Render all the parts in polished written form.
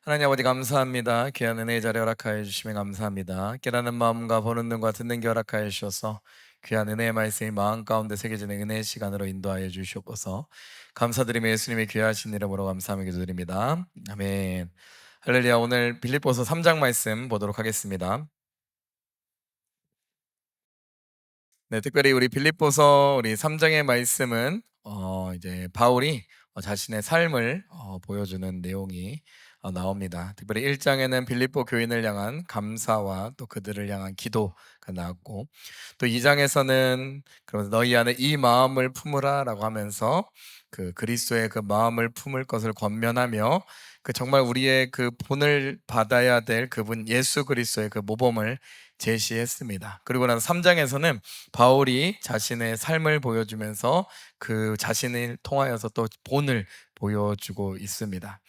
하나님 아버지 감사합니다. 귀한 은혜의 자리 허락하여 주시면 감사합니다. 깨닫는 마음과 보는 눈과 듣는 귀 허락하여 주셔서 귀한 은혜의 말씀이 마음 가운데 새겨지는 은혜의 시간으로 인도하여 주시옵소서. 감사드리며 예수님의 귀하신 이름으로 감사하며 기도드립니다. 아멘. 할렐루야. 오늘 빌립보서 3장 말씀 보도록 하겠습니다. 네, 특별히 우리 빌립보서 우리 3장의 말씀은 이제 바울이 자신의 삶을 보여주는 내용이 나옵니다. 특별히 1장에는 빌립보 교인을 향한 감사와 또 그들을 향한 기도가 나왔고, 또 2장에서는 그러면서 너희 안에 이 마음을 품으라라고 하면서 그 그리스도의 그 마음을 품을 것을 권면하며 그 정말 우리의 그 본을 받아야 될 그분 예수 그리스도의 그 모범을 제시했습니다. 그리고 나서 3장에서는 바울이 자신의 삶을 보여주면서 그 자신을 통하여서 또 본을 보여주고 있습니다.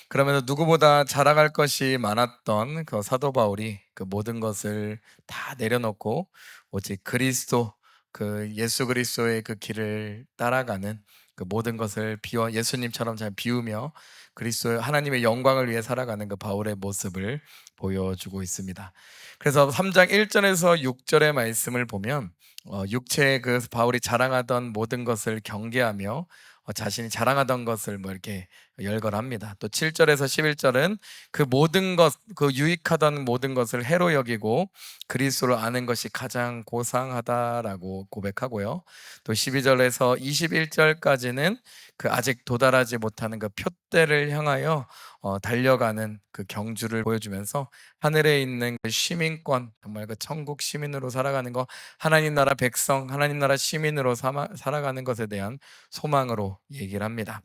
그러면서 누구보다 자랑할 것이 많았던 그 사도 바울이 그 모든 것을 다 내려놓고 오직 그리스도, 그 예수 그리스도의 그 길을 따라가는 그 모든 것을 비워 예수님처럼 잘 비우며 그리스도 하나님의 영광을 위해 살아가는 그 바울의 모습을 보여주고 있습니다. 그래서 3장 1절에서 6절의 말씀을 보면 육체의 그 바울이 자랑하던 모든 것을 경계하며 자신이 자랑하던 것을 뭐 이렇게 열거합니다. 또 7절에서 11절은 그 모든 것, 그 유익하던 모든 것을 해로 여기고 그리스도를 아는 것이 가장 고상하다라고 고백하고요. 또 12절에서 21절까지는 그 아직 도달하지 못하는 그 표대를 향하여 달려가는 그 경주를 보여주면서 하늘에 있는 그 시민권, 정말 그 천국 시민으로 살아가는 거, 하나님 나라 백성, 하나님 나라 시민으로 살아가는 것에 대한 소망으로 얘기를 합니다.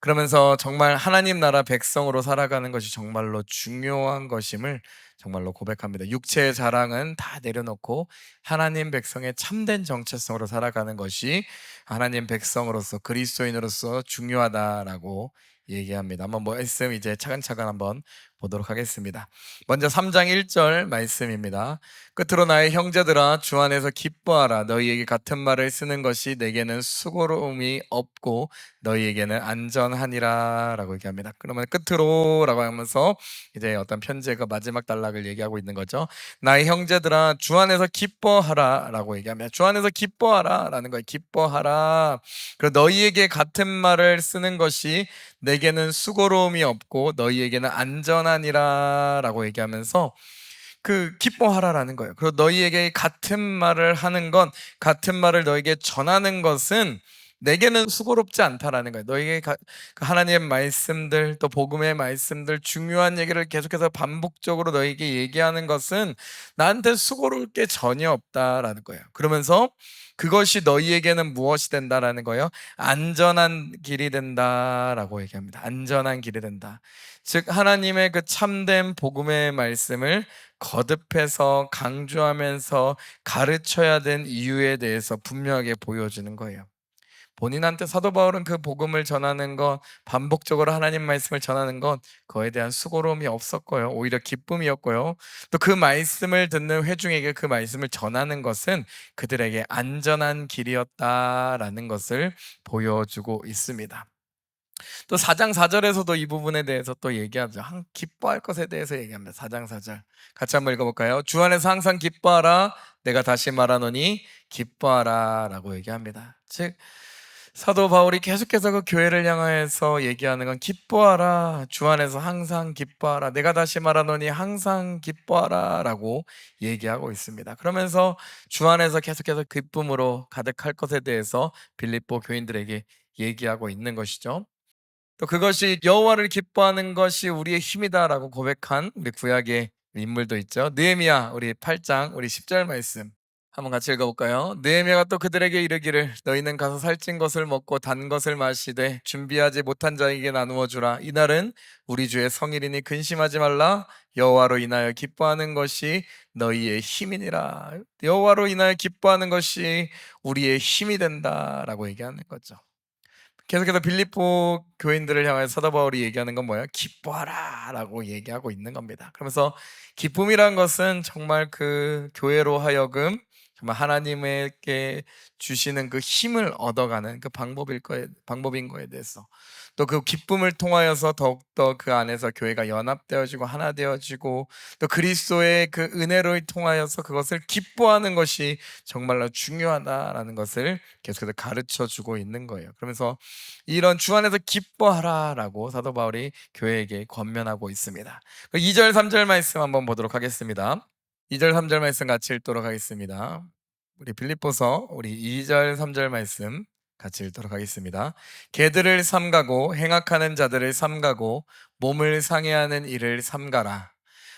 그러면서 정말 하나님 나라 백성으로 살아가는 것이 정말로 중요한 것임을 정말로 고백합니다. 육체의 자랑은 다 내려놓고 하나님 백성의 참된 정체성으로 살아가는 것이 하나님 백성으로서 그리스도인으로서 중요하다라고 얘기합니다. 한번 말씀 이제 차근차근 한번 보도록 하겠습니다. 먼저 3장 1절 말씀입니다. 끝으로 나의 형제들아 주 안에서 기뻐하라. 너희에게 같은 말을 쓰는 것이 내게는 수고로움이 없고 너희에게는 안전하니라 라고 얘기합니다. 그러면 끝으로 라고 하면서 이제 어떤 편지의 그 마지막 단락을 얘기하고 있는 거죠. 나의 형제들아 주 안에서 기뻐하라 라고 얘기합니다. 주 안에서 기뻐하라 라는 거예요. 기뻐하라. 그리고 너희에게 같은 말을 쓰는 것이 내게는 수고로움이 없고 너희에게는 안전하니라 라고 얘기하면서 그 기뻐하라라는 거예요. 그리고 너희에게 같은 말을 하는 건, 같은 말을 너에게 전하는 것은 내게는 수고롭지 않다라는 거예요. 너에게 그 하나님의 말씀들, 또 복음의 말씀들, 중요한 얘기를 계속해서 반복적으로 너에게 얘기하는 것은 나한테 수고로울 게 전혀 없다라는 거예요. 그러면서 그것이 너희에게는 무엇이 된다라는 거예요? 안전한 길이 된다라고 얘기합니다. 안전한 길이 된다. 즉 하나님의 그 참된 복음의 말씀을 거듭해서 강조하면서 가르쳐야 된 이유에 대해서 분명하게 보여주는 거예요. 본인한테 사도 바울은 그 복음을 전하는 것, 반복적으로 하나님 말씀을 전하는 것, 그거에 대한 수고로움이 없었고요. 오히려 기쁨이었고요. 또 그 말씀을 듣는 회중에게 그 말씀을 전하는 것은 그들에게 안전한 길이었다라는 것을 보여주고 있습니다. 또 4장 4절에서도 이 부분에 대해서 또 얘기하죠. 기뻐할 것에 대해서 얘기합니다. 4장 4절. 같이 한번 읽어볼까요? 주 안에서 항상 기뻐하라. 내가 다시 말하노니 기뻐하라 라고 얘기합니다. 즉 사도 바울이 계속해서 그 교회를 향해서 얘기하는 건 기뻐하라. 주 안에서 항상 기뻐하라. 내가 다시 말하노니 항상 기뻐하라 라고 얘기하고 있습니다. 그러면서 주 안에서 계속해서 기쁨으로 가득할 것에 대해서 빌립보 교인들에게 얘기하고 있는 것이죠. 또 그것이 여호와를 기뻐하는 것이 우리의 힘이다라고 고백한 우리 구약의 인물도 있죠. 느헤미야 우리 8장 우리 10절 말씀 한번 같이 읽어볼까요? 느헤미야가 또 그들에게 이르기를 너희는 가서 살찐 것을 먹고 단 것을 마시되 준비하지 못한 자에게 나누어 주라. 이날은 우리 주의 성일이니 근심하지 말라. 여호와로 인하여 기뻐하는 것이 너희의 힘이니라. 여호와로 인하여 기뻐하는 것이 우리의 힘이 된다라고 얘기하는 거죠. 계속해서 빌립보 교인들을 향해 사도 바울이 얘기하는 건 뭐예요? 기뻐하라 라고 얘기하고 있는 겁니다. 그러면서 기쁨이란 것은 정말 그 교회로 하여금 정말 하나님에게 주시는 그 힘을 얻어가는 그 방법인 거에 대해서, 또 그 기쁨을 통하여서 더욱더 그 안에서 교회가 연합되어지고 하나 되어지고, 또 그리스도의 그 은혜를 통하여서 그것을 기뻐하는 것이 정말로 중요하다라는 것을 계속해서 가르쳐 주고 있는 거예요. 그러면서 이런 주 안에서 기뻐하라라고 사도 바울이 교회에게 권면하고 있습니다. 2절 3절 말씀 한번 보도록 하겠습니다. 2절 3절 말씀 같이 읽도록 하겠습니다. 우리 빌립보서 우리 2절 3절 말씀 같이 읽도록 하겠습니다. 개들을 삼가고 행악하는 자들을 삼가고 몸을 상해하는 일을 삼가라.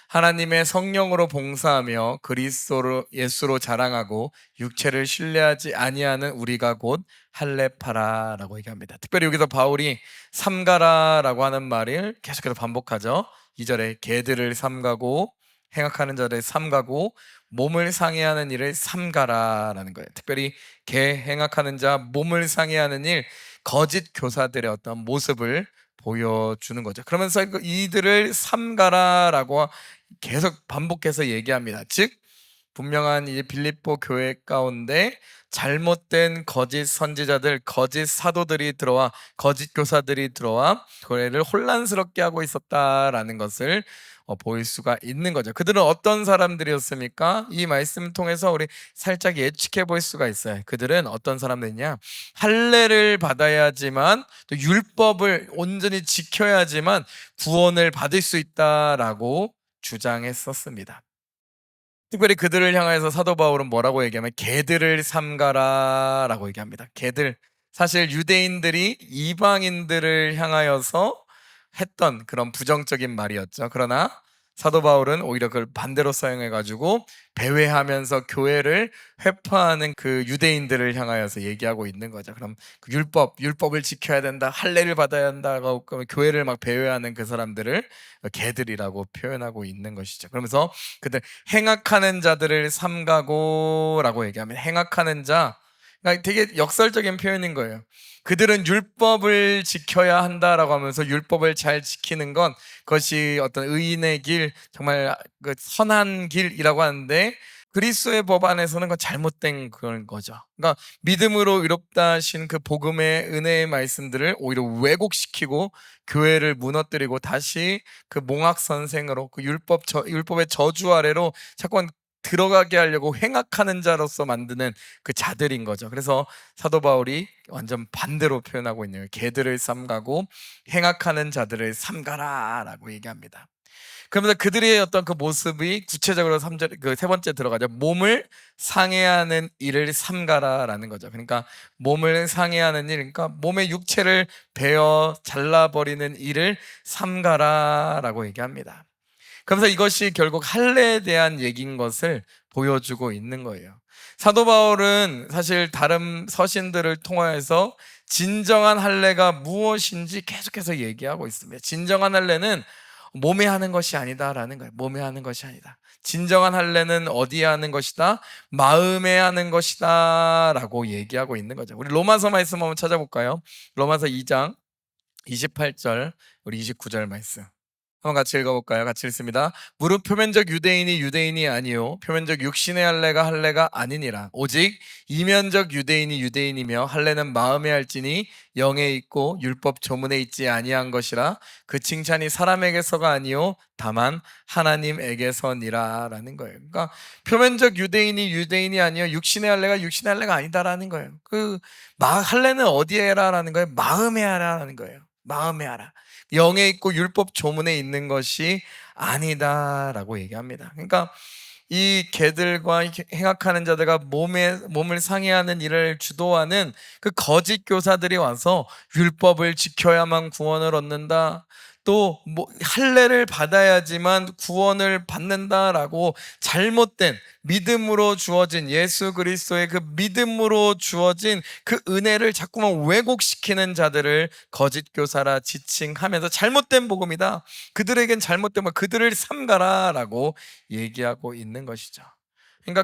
하나님의 성령으로 봉사하며 그리스도로 예수로 자랑하고 육체를 신뢰하지 아니하는 우리가 곧 할례파라라고 얘기합니다. 특별히 여기서 바울이 삼가라라고 하는 말을 계속해서 반복하죠. 2절에 개들을 삼가고 행악하는 자를 삼가고 몸을 상해하는 일을 삼가라라는 거예요. 특별히 개 행악하는 자, 몸을 상해하는 일, 거짓 교사들의 어떤 모습을 보여주는 거죠. 그러면서 이들을 삼가라라고 계속 반복해서 얘기합니다. 즉 분명한 이 빌립보 교회 가운데 잘못된 거짓 선지자들, 거짓 사도들이 들어와, 거짓 교사들이 들어와 교회를 혼란스럽게 하고 있었다라는 것을 보일 수가 있는 거죠. 그들은 어떤 사람들이었습니까? 이 말씀을 통해서 우리 살짝 예측해 볼 수가 있어요. 그들은 어떤 사람들이냐? 할례를 받아야지만, 또 율법을 온전히 지켜야지만 구원을 받을 수 있다라고 주장했었습니다. 특별히 그들을 향해서 사도 바울은 뭐라고 얘기하면 개들을 삼가라라고 얘기합니다. 개들. 사실 유대인들이 이방인들을 향하여서 했던 그런 부정적인 말이었죠. 그러나 사도 바울은 오히려 그걸 반대로 사용해 가지고 배회하면서 교회를 회파하는 그 유대인들을 향하여서 얘기하고 있는 거죠. 그럼 그 율법을 지켜야 된다, 할례를 받아야 한다고 교회를 막 배회하는 그 사람들을 개들이라고 표현하고 있는 것이죠. 그러면서 그들 행악하는 자들을 삼가고라고 얘기하면, 행악하는 자, 그러니까 되게 역설적인 표현인 거예요. 그들은 율법을 지켜야 한다라고 하면서 율법을 잘 지키는 건 그것이 어떤 의인의 길, 정말 그 선한 길이라고 하는데, 그리스도의 법 안에서는 그건 잘못된 그런 거죠. 그러니까 믿음으로 의롭다 하신 그 복음의 은혜의 말씀들을 오히려 왜곡시키고 교회를 무너뜨리고 다시 그 몽학 선생으로, 그 율법의 저주 아래로 자꾸 들어가게 하려고 행악하는 자로서 만드는 그 자들인 거죠. 그래서 사도 바울이 완전 반대로 표현하고 있는 거예요. 개들을 삼가고 행악하는 자들을 삼가라라고 얘기합니다. 그러면서 그들의 어떤 그 모습이 구체적으로 3절 그 세 번째 들어가죠. 몸을 상해하는 일을 삼가라라는 거죠. 그러니까 몸을 상해하는 일, 그러니까 몸의 육체를 베어 잘라버리는 일을 삼가라라고 얘기합니다. 그러면서 이것이 결국 할례에 대한 얘기인 것을 보여주고 있는 거예요. 사도 바울은 사실 다른 서신들을 통하여서 진정한 할례가 무엇인지 계속해서 얘기하고 있습니다. 진정한 할례는 몸에 하는 것이 아니다라는 거예요. 몸에 하는 것이 아니다. 진정한 할례는 어디에 하는 것이다? 마음에 하는 것이다 라고 얘기하고 있는 거죠. 우리 로마서 말씀 한번 찾아볼까요? 로마서 2장 28절, 우리 29절 말씀 한번 같이 읽어볼까요? 같이 읽습니다. 무릇 표면적 유대인이 유대인이 아니요 표면적 육신의 할례가 할례가 아니니라. 오직 이면적 유대인이 유대인이며 할례는 마음에 할지니 영에 있고 율법 조문에 있지 아니한 것이라. 그 칭찬이 사람에게서가 아니요 다만 하나님에게서니라 라는 거예요. 그러니까 표면적 유대인이 유대인이 아니요 육신의 할례가 육신의 할례가 아니다라는 거예요. 그 할례는 어디에 해라라는 거예요? 마음에 하라라는 거예요. 마음에 하라. 영에 있고 율법 조문에 있는 것이 아니다라고 얘기합니다. 그러니까 이 개들과 행악하는 자들과 몸을 상해하는 일을 주도하는 그 거짓 교사들이 와서 율법을 지켜야만 구원을 얻는다, 또 할례를 받아야지만 구원을 받는다라고 잘못된 믿음으로 주어진, 예수 그리스도의 그 믿음으로 주어진 그 은혜를 자꾸만 왜곡시키는 자들을 거짓 교사라 지칭하면서 잘못된 복음이다, 그들에겐 잘못된 것, 그들을 삼가라라고 얘기하고 있는 것이죠. 그러니까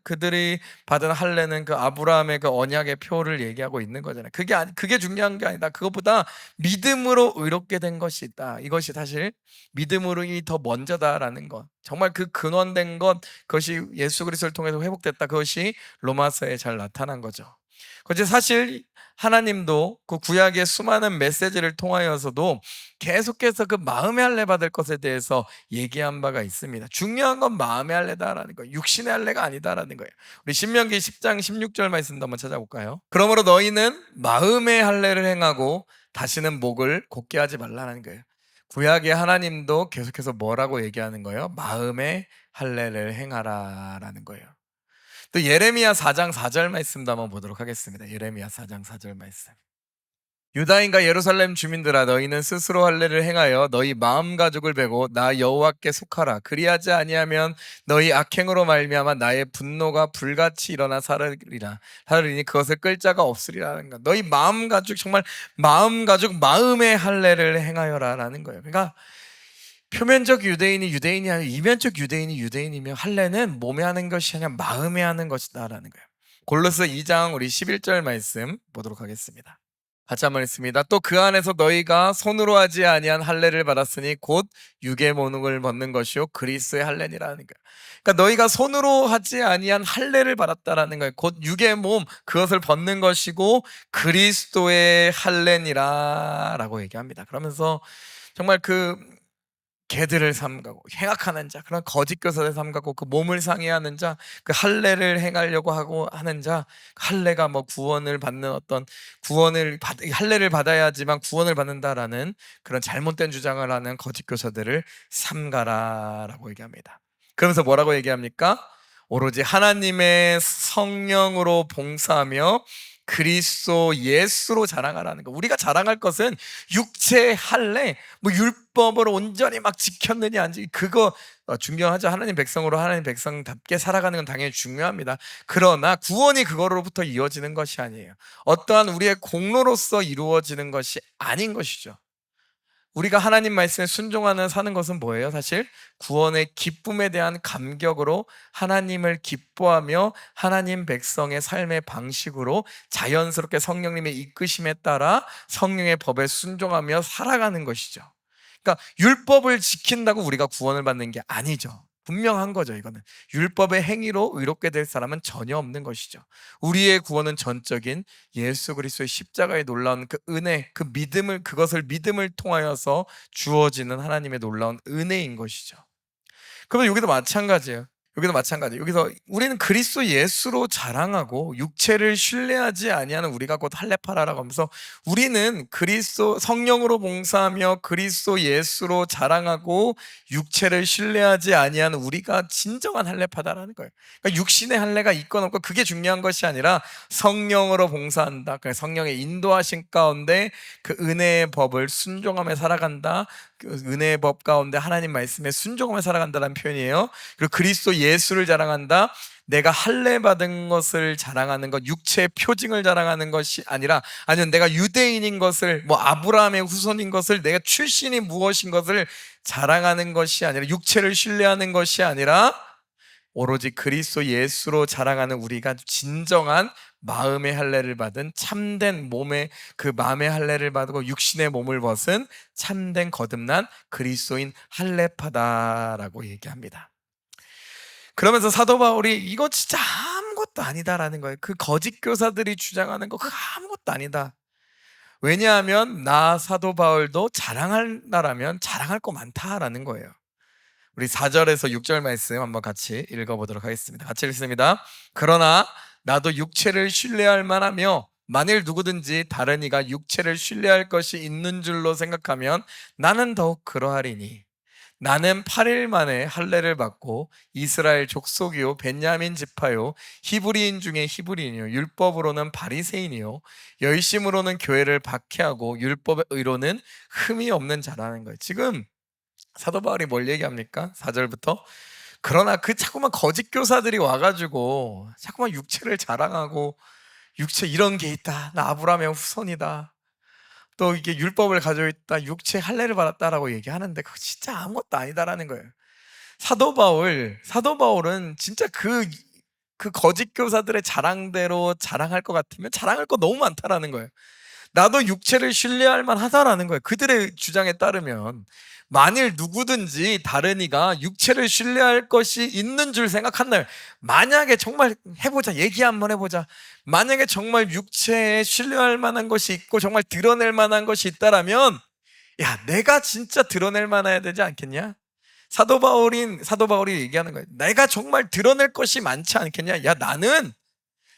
그들이 받은 할례는 그 아브라함의 그 언약의 표를 얘기하고 있는 거잖아요. 그게 중요한 게 아니다. 그것보다 믿음으로 의롭게 된 것이 있다. 이것이 사실 믿음으로 이 더 먼저다라는 것. 정말 그 근원된 것, 그것이 예수 그리스도를 통해서 회복됐다. 그것이 로마서에 잘 나타난 거죠. 그것이 사실 하나님도 그 구약의 수많은 메시지를 통하여서도 계속해서 그 마음의 할례 받을 것에 대해서 얘기한 바가 있습니다. 중요한 건 마음의 할례다라는 거예요. 육신의 할례가 아니다라는 거예요. 우리 신명기 10장 16절 말씀도 한번 찾아볼까요? 그러므로 너희는 마음의 할례를 행하고 다시는 목을 곧게 하지 말라는 거예요. 구약의 하나님도 계속해서 뭐라고 얘기하는 거예요? 마음의 할례를 행하라라는 거예요. 또 예레미야 4장 4절 말씀도 한번 보도록 하겠습니다. 예레미야 4장 4절 말씀. 유다인과 예루살렘 주민들아, 너희는 스스로 할례를 행하여 너희 마음 가죽을 베고 나 여호와께 속하라. 그리하지 아니하면 너희 악행으로 말미암아 나의 분노가 불같이 일어나 사르리니 그것을 끌 자가 없으리라는 것. 너희 마음 가죽, 정말 마음 가죽, 마음의 할례를 행하여라라는 거예요. 그러니까 표면적 유대인이 유대인이 아니라 이면적 유대인이 유대인이며, 할례는 몸에 하는 것이 아니라 마음에 하는 것이다라는 거예요. 골로새 2장 우리 11절 말씀 보도록 하겠습니다. 같이 한번 읽습니다. 또 그 안에서 너희가 손으로 하지 아니한 할례를 받았으니 곧 육의 모능을 벗는 것이요 그리스도의 할례니라는 거예요. 그러니까 너희가 손으로 하지 아니한 할례를 받았다라는 거예요. 곧 육의 몸, 그것을 벗는 것이고 그리스도의 할례니라라고 얘기합니다. 그러면서 정말 그 개들을 삼가고 행악하는 자, 그런 거짓 교사를 삼가고 그 몸을 상해하는 자, 그 할례를 행하려고 하고 하는 자, 할례가 뭐 구원을 받는 어떤 할례를 받아야지만 구원을 받는다라는 그런 잘못된 주장을 하는 거짓 교사들을 삼가라라고 얘기합니다. 그러면서 뭐라고 얘기합니까? 오로지 하나님의 성령으로 봉사하며 그리스도 예수로 자랑하라는 거. 우리가 자랑할 것은 육체 할례, 뭐 율법을 온전히 막 지켰느냐 안지, 그거 중요하죠. 하나님 백성으로 하나님 백성답게 살아가는 건 당연히 중요합니다. 그러나 구원이 그거로부터 이어지는 것이 아니에요. 어떠한 우리의 공로로서 이루어지는 것이 아닌 것이죠. 우리가 하나님 말씀에 순종하는 사는 것은 뭐예요? 사실 구원의 기쁨에 대한 감격으로 하나님을 기뻐하며 하나님 백성의 삶의 방식으로 자연스럽게 성령님의 이끄심에 따라 성령의 법에 순종하며 살아가는 것이죠. 그러니까 율법을 지킨다고 우리가 구원을 받는 게 아니죠. 분명한 거죠. 이거는 율법의 행위로 의롭게 될 사람은 전혀 없는 것이죠. 우리의 구원은 전적인 예수 그리스도의 십자가의 놀라운 그 은혜, 그 믿음을, 그것을 믿음을 통하여서 주어지는 하나님의 놀라운 은혜인 것이죠. 그러면 여기도 마찬가지예요. 여기서 우리는 그리스도 예수로 자랑하고 육체를 신뢰하지 아니하는 우리가 곧 할례파라라고 하면서, 우리는 그리스도 성령으로 봉사하며 그리스도 예수로 자랑하고 육체를 신뢰하지 아니하는 우리가 진정한 할례파다라는 거예요. 그러니까 육신의 할례가 있건 없건 그게 중요한 것이 아니라 성령으로 봉사한다. 그래서 성령의 인도하신 가운데 그 은혜의 법을 순종하며 살아간다. 그 은혜의 법 가운데 하나님 말씀에 순종하며 살아간다는 표현이에요. 그리고 그리스도 예수를 자랑한다. 내가 할례 받은 것을 자랑하는 것, 육체의 표징을 자랑하는 것이 아니라, 아니면 내가 유대인인 것을, 뭐 아브라함의 후손인 것을, 내가 출신이 무엇인 것을 자랑하는 것이 아니라, 육체를 신뢰하는 것이 아니라 오로지 그리스도 예수로 자랑하는 우리가 진정한 마음의 할례를 받은 참된 몸의, 그 마음의 할례를 받고 육신의 몸을 벗은 참된 거듭난 그리스도인 할례파다라고 얘기합니다. 그러면서 사도 바울이 이거 진짜 아무것도 아니다라는 거예요. 그 거짓 교사들이 주장하는 거 그거 아무것도 아니다. 왜냐하면 나 사도 바울도 자랑할 나라면 자랑할 거 많다라는 거예요. 우리 4절에서 6절 말씀 한번 같이 읽어보도록 하겠습니다. 같이 읽습니다. 그러나 나도 육체를 신뢰할 만하며 만일 누구든지 다른 이가 육체를 신뢰할 것이 있는 줄로 생각하면 나는 더욱 그러하리니, 나는 8일 만에 할례를 받고 이스라엘 족속이요 베냐민 지파요 히브리인 중에 히브리인이요 율법으로는 바리새인이요 열심으로는 교회를 박해하고 율법의 의로는 흠이 없는 자라는 거예요. 지금 사도 바울이 뭘 얘기합니까? 4절부터 그러나 그 자꾸만 거짓 교사들이 와가지고 자꾸만 육체를 자랑하고, 육체 이런 게 있다, 나 아브라함의 후손이다, 또 이게 율법을 가지고 있다, 육체 할례를 받았다라고 얘기하는데 그거 진짜 아무것도 아니다라는 거예요. 사도 바울은 진짜 그 거짓 교사들의 자랑대로 자랑할 것 같으면 자랑할 거 너무 많다라는 거예요. 나도 육체를 신뢰할 만하다라는 거예요. 그들의 주장에 따르면 만일 누구든지 다른 이가 육체를 신뢰할 것이 있는 줄 생각한다면, 만약에 정말 해보자, 얘기 한번 해보자, 만약에 정말 육체에 신뢰할 만한 것이 있고 정말 드러낼 만한 것이 있다라면, 야, 내가 진짜 드러낼 만해야 되지 않겠냐? 사도 바울이 얘기하는 거예요. 내가 정말 드러낼 것이 많지 않겠냐? 야, 나는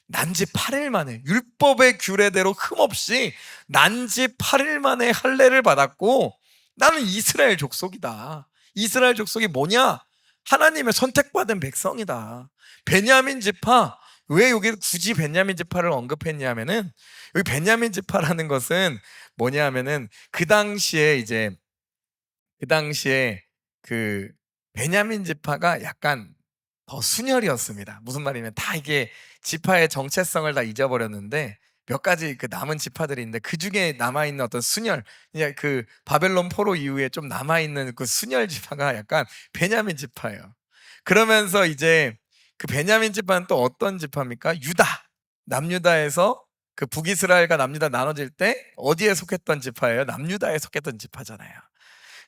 난지 8일 만에 율법의 규례대로 흠없이 난지 8일 만에 할례를 받았고, 나는 이스라엘 족속이다. 이스라엘 족속이 뭐냐? 하나님의 선택받은 백성이다. 베냐민 지파. 왜 여기 굳이 베냐민 지파를 언급했냐면은, 여기 베냐민 지파라는 것은 뭐냐면은 그 당시에 그 베냐민 지파가 약간 더 순혈이었습니다. 무슨 말이냐면, 다 이게 지파의 정체성을 다 잊어버렸는데 몇 가지 그 남은 지파들이 있는데, 그 중에 남아있는 어떤 순혈, 그냥 그 바벨론 포로 이후에 좀 남아있는 그 순혈 지파가 약간 베냐민 지파예요. 그러면서 이제 그 베냐민 지파는 또 어떤 지파입니까? 유다, 남유다에서 그 북이스라엘과 남유다 나눠질 때 어디에 속했던 지파예요? 남유다에 속했던 지파잖아요.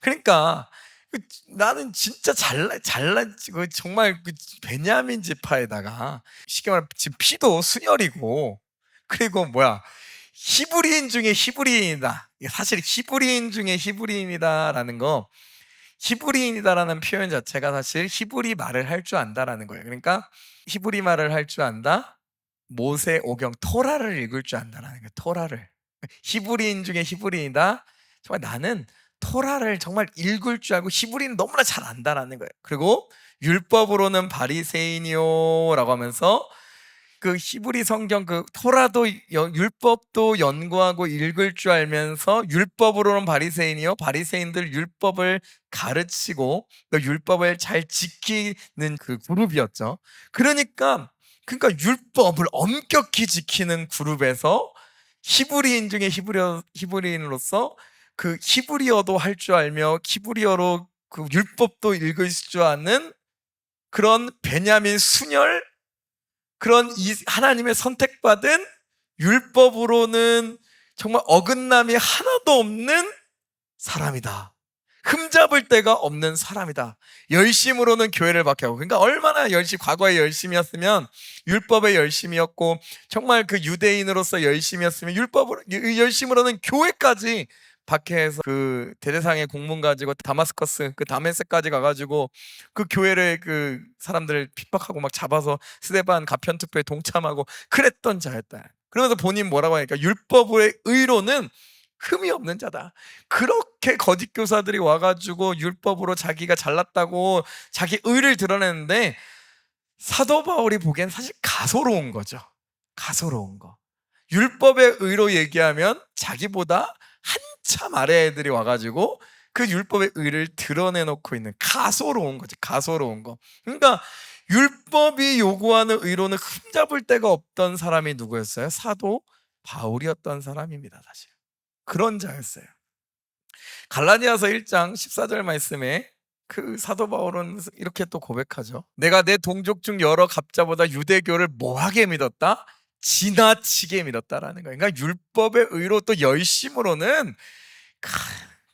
그러니까 그 나는 진짜 정말 그 베냐민 지파에다가, 쉽게 말하면 지금 피도 순혈이고, 그리고 뭐야, 히브리인 중에 히브리인이다. 이게 사실 히브리인 중에 히브리인이다라는 거, 히브리인이다라는 표현 자체가 사실 히브리 말을 할 줄 안다라는 거예요. 그러니까 히브리 말을 할 줄 안다, 모세 오경 토라를 읽을 줄 안다라는 거예요. 토라를. 히브리인 중에 히브리인이다. 정말 나는 토라를 정말 읽을 줄 알고 히브리는 너무나 잘 안다라는 거예요. 그리고 율법으로는 바리새인이요라고 하면서 그 히브리 성경, 그 토라도 율법도 연구하고 읽을 줄 알면서, 율법으로는 바리새인이요, 바리새인들 율법을 가르치고 그 율법을 잘 지키는 그 그룹이었죠. 그러니까 율법을 엄격히 지키는 그룹에서 히브리인 중에 히브리인으로서 그 히브리어도 할 줄 알며 히브리어로 그 율법도 읽을 줄 아는 그런 베냐민 순혈, 그런 하나님의 선택받은, 율법으로는 정말 어긋남이 하나도 없는 사람이다. 흠잡을 데가 없는 사람이다. 열심으로는 교회를 박해하고, 그러니까 얼마나 과거에 열심이었으면, 율법에 열심이었고 정말 그 유대인으로서 열심이었으면 열심으로는 교회까지 박해해서 그 대제사장의 공문 가지고 그 다메섹까지 가가지고 그 교회를, 그 사람들을 핍박하고 막 잡아서 스데반 가편 투표에 동참하고 그랬던 자였다. 그러면서 본인 뭐라고 하니까, 율법의 의로는 흠이 없는 자다. 그렇게 거짓 교사들이 와가지고 율법으로 자기가 잘났다고 자기 의를 드러내는데, 사도 바울이 보기엔 사실 가소로운 거죠. 가소로운 거. 율법의 의로 얘기하면 자기보다 한참 아래 애들이 와가지고 그 율법의 의를 드러내놓고 있는, 가소로운 거지. 가소로운 거. 그러니까 율법이 요구하는 의로는 흠잡을 데가 없던 사람이 누구였어요? 사도 바울이었던 사람입니다. 사실 그런 자였어요. 갈라디아서 1장 14절 말씀에 그 사도 바울은 이렇게 또 고백하죠. 내가 내 동족 중 여러 갑자보다 유대교를 뭐하게 믿었다? 지나치게 믿었다라는 거예요. 그러니까 율법의 의로 또 열심으로는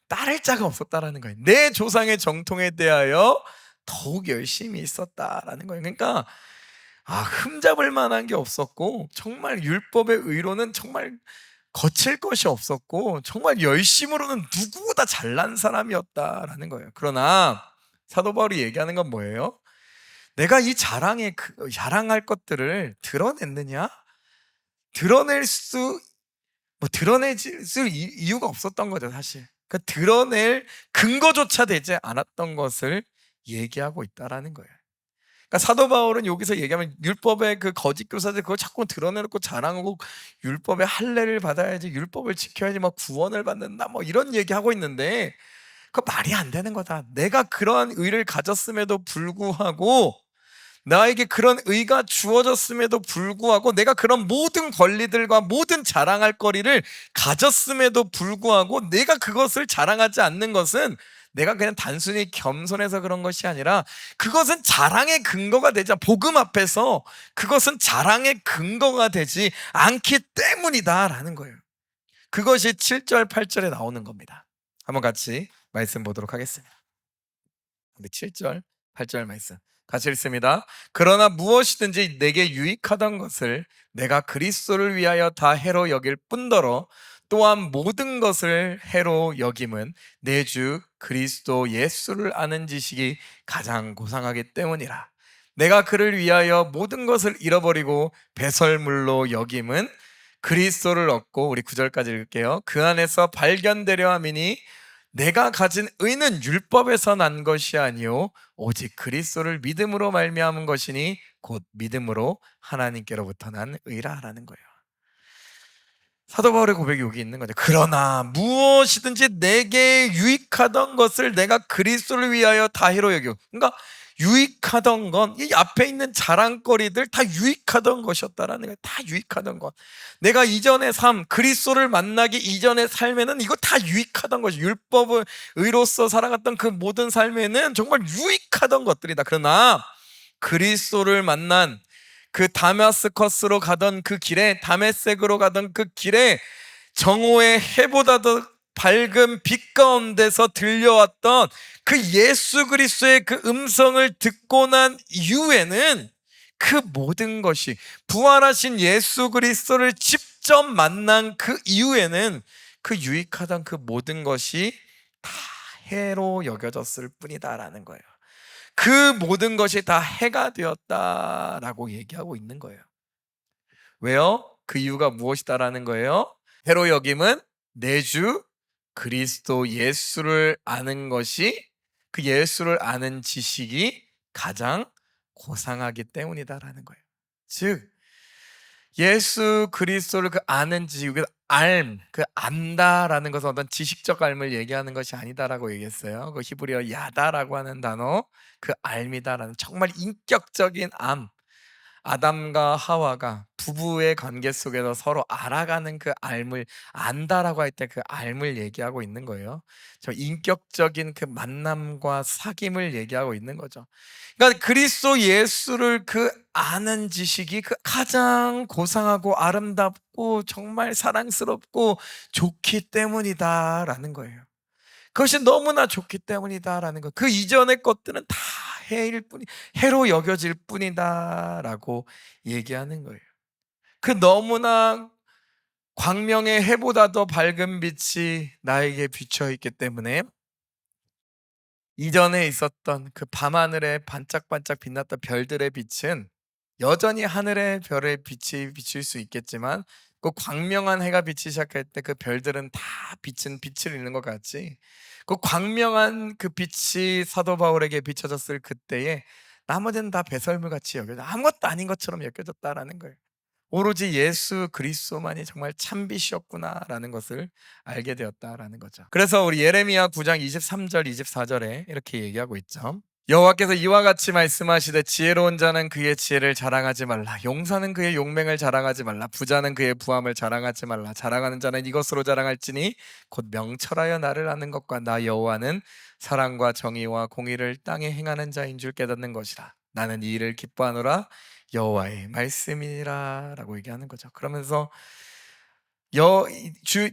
따를 자가 없었다라는 거예요. 내 조상의 정통에 대하여 더욱 열심히 있었다라는 거예요. 그러니까 흠잡을 만한 게 없었고, 정말 율법의 의로는 정말 거칠 것이 없었고, 정말 열심으로는 누구보다 잘난 사람이었다라는 거예요. 그러나 사도 바울이 얘기하는 건 뭐예요? 내가 이 자랑할 것들을 드러냈느냐? 드러내질 이유가 없었던 거죠, 사실. 그러니까 드러낼 근거조차 되지 않았던 것을 얘기하고 있다라는 거예요. 그러니까 사도 바울은 여기서 얘기하면 율법의 그 거짓 교사들 그거 자꾸 드러내놓고 자랑하고, 율법의 할례를 받아야지, 율법을 지켜야지 막 구원을 받는다, 뭐 이런 얘기하고 있는데, 그거 말이 안 되는 거다. 내가 그러한 의를 가졌음에도 불구하고, 나에게 그런 의가 주어졌음에도 불구하고, 내가 그런 모든 권리들과 모든 자랑할 거리를 가졌음에도 불구하고 내가 그것을 자랑하지 않는 것은 내가 그냥 단순히 겸손해서 그런 것이 아니라 그것은 자랑의 근거가 되자 복음 앞에서 그것은 자랑의 근거가 되지 않기 때문이다라는 거예요. 그것이 7절 8절에 나오는 겁니다. 한번 같이 말씀 보도록 하겠습니다. 우리 7절 8절 말씀 같이 읽습니다. 그러나 무엇이든지 내게 유익하던 것을 내가 그리스도를 위하여 다 해로 여길 뿐더러 또한 모든 것을 해로 여김은 내 주 그리스도 예수를 아는 지식이 가장 고상하기 때문이라. 내가 그를 위하여 모든 것을 잃어버리고 배설물로 여김은 그리스도를 얻고, 우리 9절까지 읽을게요. 그 안에서 발견되려 함이니 내가 가진 의는 율법에서 난 것이 아니요 오직 그리스도를 믿음으로 말미암은 것이니 곧 믿음으로 하나님께로부터 난 의라라는 거예요. 사도 바울의 고백이 여기 있는 거죠. 그러나 무엇이든지 내게 유익하던 것을 내가 그리스도를 위하여 다 해로 여겨. 그러니까 유익하던 건 이 앞에 있는 자랑거리들 다 유익하던 것이었다라는 거예요. 다 유익하던 것. 내가 이전의 삶, 그리스도를 만나기 이전의 삶에는 이거 다 유익하던 것이, 율법을 의로서 살아갔던 그 모든 삶에는 정말 유익하던 것들이다. 그러나 그리스도를 만난 그 다메스커스로 가던 그 길에, 다메섹으로 가던 그 길에 정오의 해보다도 밝은 빛 가운데서 들려왔던 그 예수 그리스도의 그 음성을 듣고 난 이후에는 그 모든 것이, 부활하신 예수 그리스도를 직접 만난 그 이후에는 그 유익하던 그 모든 것이 다 해로 여겨졌을 뿐이다라는 거예요. 그 모든 것이 다 해가 되었다라고 얘기하고 있는 거예요. 왜요? 그 이유가 무엇이다라는 거예요? 해로 여김은 내 주 그리스도 예수를 아는 것이, 그 예수를 아는 지식이 가장 고상하기 때문이다라는 거예요. 즉 예수 그리스도를 그 아는 지식, 그 그 안다라는 것은 어떤 지식적 알을 얘기하는 것이 아니다라고 얘기했어요. 그 히브리어 야다라고 하는 단어, 그 알미다라는 정말 인격적인 암, 아담과 하와가 부부의 관계 속에서 서로 알아가는 그 알을 안다라고 할 때 그 알을 얘기하고 있는 거예요. 저 인격적인 그 만남과 사귐을 얘기하고 있는 거죠. 그러니까 그리스도 예수를 그 아는 지식이 그 가장 고상하고 아름답고 정말 사랑스럽고 좋기 때문이다라는 거예요. 그것이 너무나 좋기 때문이다라는 거. 그 이전의 것들은 다 해일 뿐이, 해로 여겨질 뿐이다라고 얘기하는 거예요. 그 너무나 광명의 해보다 더 밝은 빛이 나에게 비춰 있기 때문에 이전에 있었던 그 밤하늘에 반짝반짝 빛났던 별들의 빛은 여전히 하늘의 별의 빛이 비칠 수 있겠지만, 그 광명한 해가 비치기 시작할 때 그 별들은 다 빛은 빛을 잃는 것 같이, 그 광명한 그 빛이 사도 바울에게 비춰졌을 그때에 나머지는 다 배설물같이 여겨져 아무것도 아닌 것처럼 여겨졌다라는 거예요. 오로지 예수 그리스도만이 정말 참빛이었구나라는 것을 알게 되었다라는 거죠. 그래서 우리 예레미야 9장 23절 24절에 이렇게 얘기하고 있죠. 여호와께서 이와 같이 말씀하시되 지혜로운 자는 그의 지혜를 자랑하지 말라, 용사는 그의 용맹을 자랑하지 말라, 부자는 그의 부함을 자랑하지 말라. 자랑하는 자는 이것으로 자랑할지니 곧 명철하여 나를 아는 것과 나 여호와는 사랑과 정의와 공의를 땅에 행하는 자인 줄 깨닫는 것이라. 나는 이 일을 기뻐하노라, 여호와의 말씀이라 라고 얘기하는 거죠. 그러면서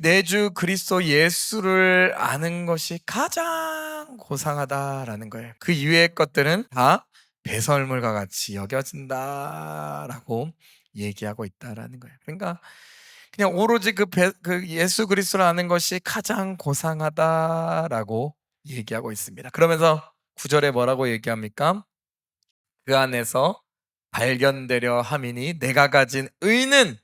내 주 그리스도 예수를 아는 것이 가장 고상하다라는 거예요. 그 이외의 것들은 다 배설물과 같이 여겨진다라고 얘기하고 있다라는 거예요. 그러니까 그냥 오로지 그 예수 그리스도를 아는 것이 가장 고상하다라고 얘기하고 있습니다. 그러면서 9절에 뭐라고 얘기합니까? 그 안에서 발견되려 함이니 내가 가진 의는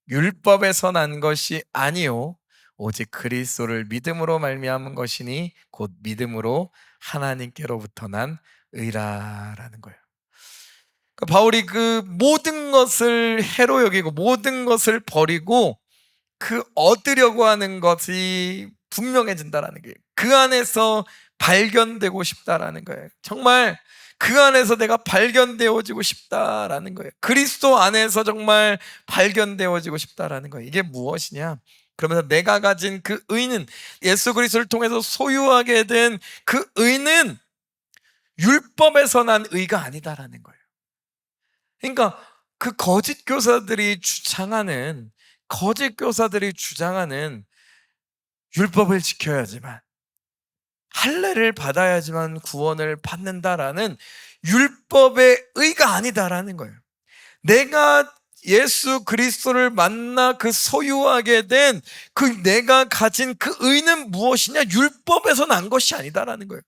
율법에서 난 것이 아니요 오직 그리스도를 믿음으로 말미암은 것이니 곧 믿음으로 하나님께로부터 난 의라라는 거예요. 그러니까 바울이 그 모든 것을 해로 여기고 모든 것을 버리고 그 얻으려고 하는 것이 분명해진다라는 거예요. 그 안에서 발견되고 싶다라는 거예요. 정말 그 안에서 내가 발견되어지고 싶다라는 거예요. 그리스도 안에서 정말 발견되어지고 싶다라는 거예요. 이게 무엇이냐? 그러면서 내가 가진 그 의는, 예수 그리스도를 통해서 소유하게 된 그 의는 율법에서 난 의가 아니다라는 거예요. 그러니까 그 거짓 교사들이 주장하는 율법을 지켜야지만, 할례를 받아야지만 구원을 받는다라는 율법의 의가 아니다라는 거예요. 내가 예수 그리스도를 만나 그 소유하게 된 그 내가 가진 그 의는 무엇이냐? 율법에서 난 것이 아니다라는 거예요.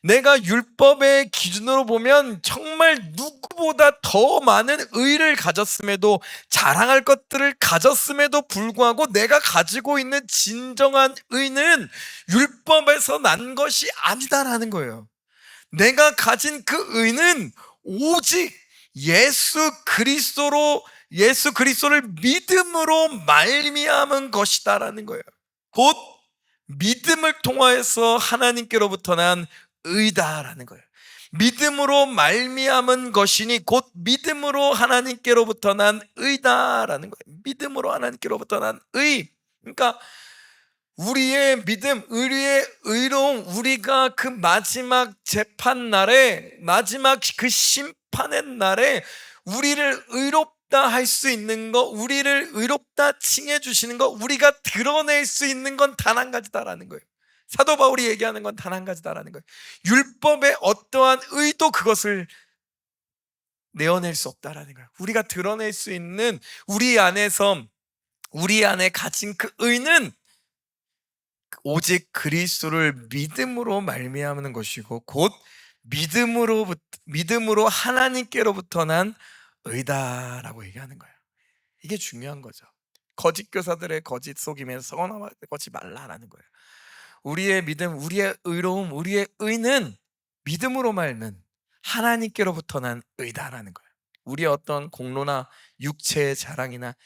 내가 율법의 기준으로 보면 정말 누구보다 더 많은 의를 가졌음에도, 자랑할 것들을 가졌음에도 불구하고 내가 가지고 있는 진정한 의는 율법에서 난 것이 아니다라는 거예요. 내가 가진 그 의는 오직 예수 그리스도를 믿음으로 말미암은 것이다라는 거예요. 곧 믿음을 통하여서 하나님께로부터 난 의다라는 거예요. 믿음으로 말미암은 것이니 곧 믿음으로 하나님께로부터 난 의다라는 거예요. 믿음으로 하나님께로부터 난 의. 그러니까 우리의 믿음, 우리의 의로움, 우리가 그 마지막 재판 날에, 마지막 그 심판의 날에 우리를 의롭다 할 수 있는 것, 우리를 의롭다 칭해 주시는 것, 우리가 드러낼 수 있는 건 단 한 가지다라는 거예요. 사도 바울이 얘기하는 건 단 한 가지다라는 거예요. 율법의 어떠한 의도 그것을 내어낼 수 없다라는 거예요. 우리가 드러낼 수 있는 우리 안에 가진 그 의는 오직 그리스도를 믿음으로 말미암는 것이고, 곧 믿음으로 하나님께로부터 난 의다라고 얘기하는 거예요. 이게 중요한 거죠. 거짓 교사들의 거짓 속임에 썩어나가지 말라라는 거예요. 우리의 믿음, 우리의 의로움, 우리의 의는 믿음으로 말면 하나님께로부터 난 의다라는 거예요. 우리의 어떤 공로나 육체의 자랑이나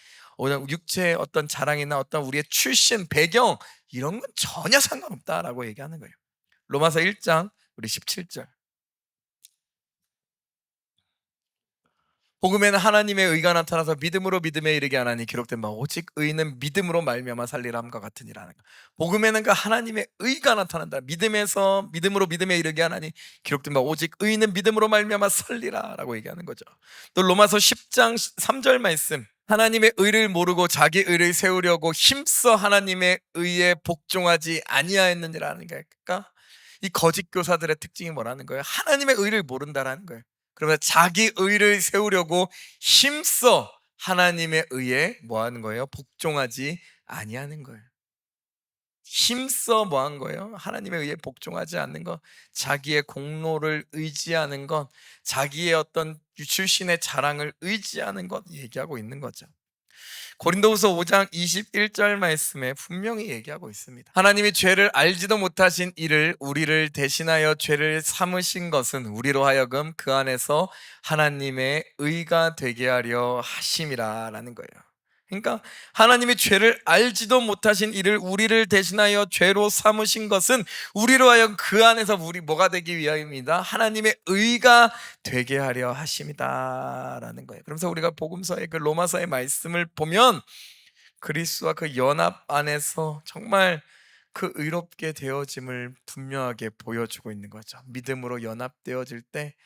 육체의 어떤 자랑이나 어떤 우리의 출신, 배경, 이런 건 전혀 상관없다라고 얘기하는 거예요. 로마서 1장 우리 17절. 복음에는 하나님의 의가 나타나서 믿음으로 믿음에 이르게 하나니 기록된 바 오직 의는 믿음으로 말미암아 살리라 함과 같으니라는 거. 복음에는 그 하나님의 의가 나타난다. 믿음으로 믿음에 이르게 하나니 기록된 바 오직 의는 믿음으로 말미암아 살리라라고 얘기하는 거죠. 또 로마서 10장 3절 말씀. 하나님의 의를 모르고 자기 의를 세우려고 힘써 하나님의 의에 복종하지 아니하였느니라는 거예요. 그러니까 이 거짓 교사들의 특징이 뭐라는 거예요? 하나님의 의를 모른다라는 거예요. 그러면 자기 의를 세우려고 힘써 하나님의 의에 뭐 하는 거예요? 복종하지 아니하는 거예요. 힘써 뭐 한 거예요? 하나님의 의에 복종하지 않는 것, 자기의 공로를 의지하는 것, 자기의 어떤 출신의 자랑을 의지하는 것 얘기하고 있는 거죠. 고린도후서 5장 21절 말씀에 분명히 얘기하고 있습니다. 하나님이 죄를 알지도 못하신 이를 우리를 대신하여 죄를 삼으신 것은 우리로 하여금 그 안에서 하나님의 의가 되게 하려 하심이라는 거예요. 그러니까 하나님이 죄를 알지도 못하신 이를 우리를 대신하여 죄로 삼으신 것은 우리로 하여금 그 안에서 우리 뭐가 되기 위함입니다. 하나님의 의가 되게 하려 하심이다라는 거예요. 그러면서 우리가 복음서의 그 로마서의 말씀을 보면 그리스도와 그 연합 안에서 정말 그 의롭게 되어짐을 분명하게 보여주고 있는 거죠. 믿음으로 연합되어질 때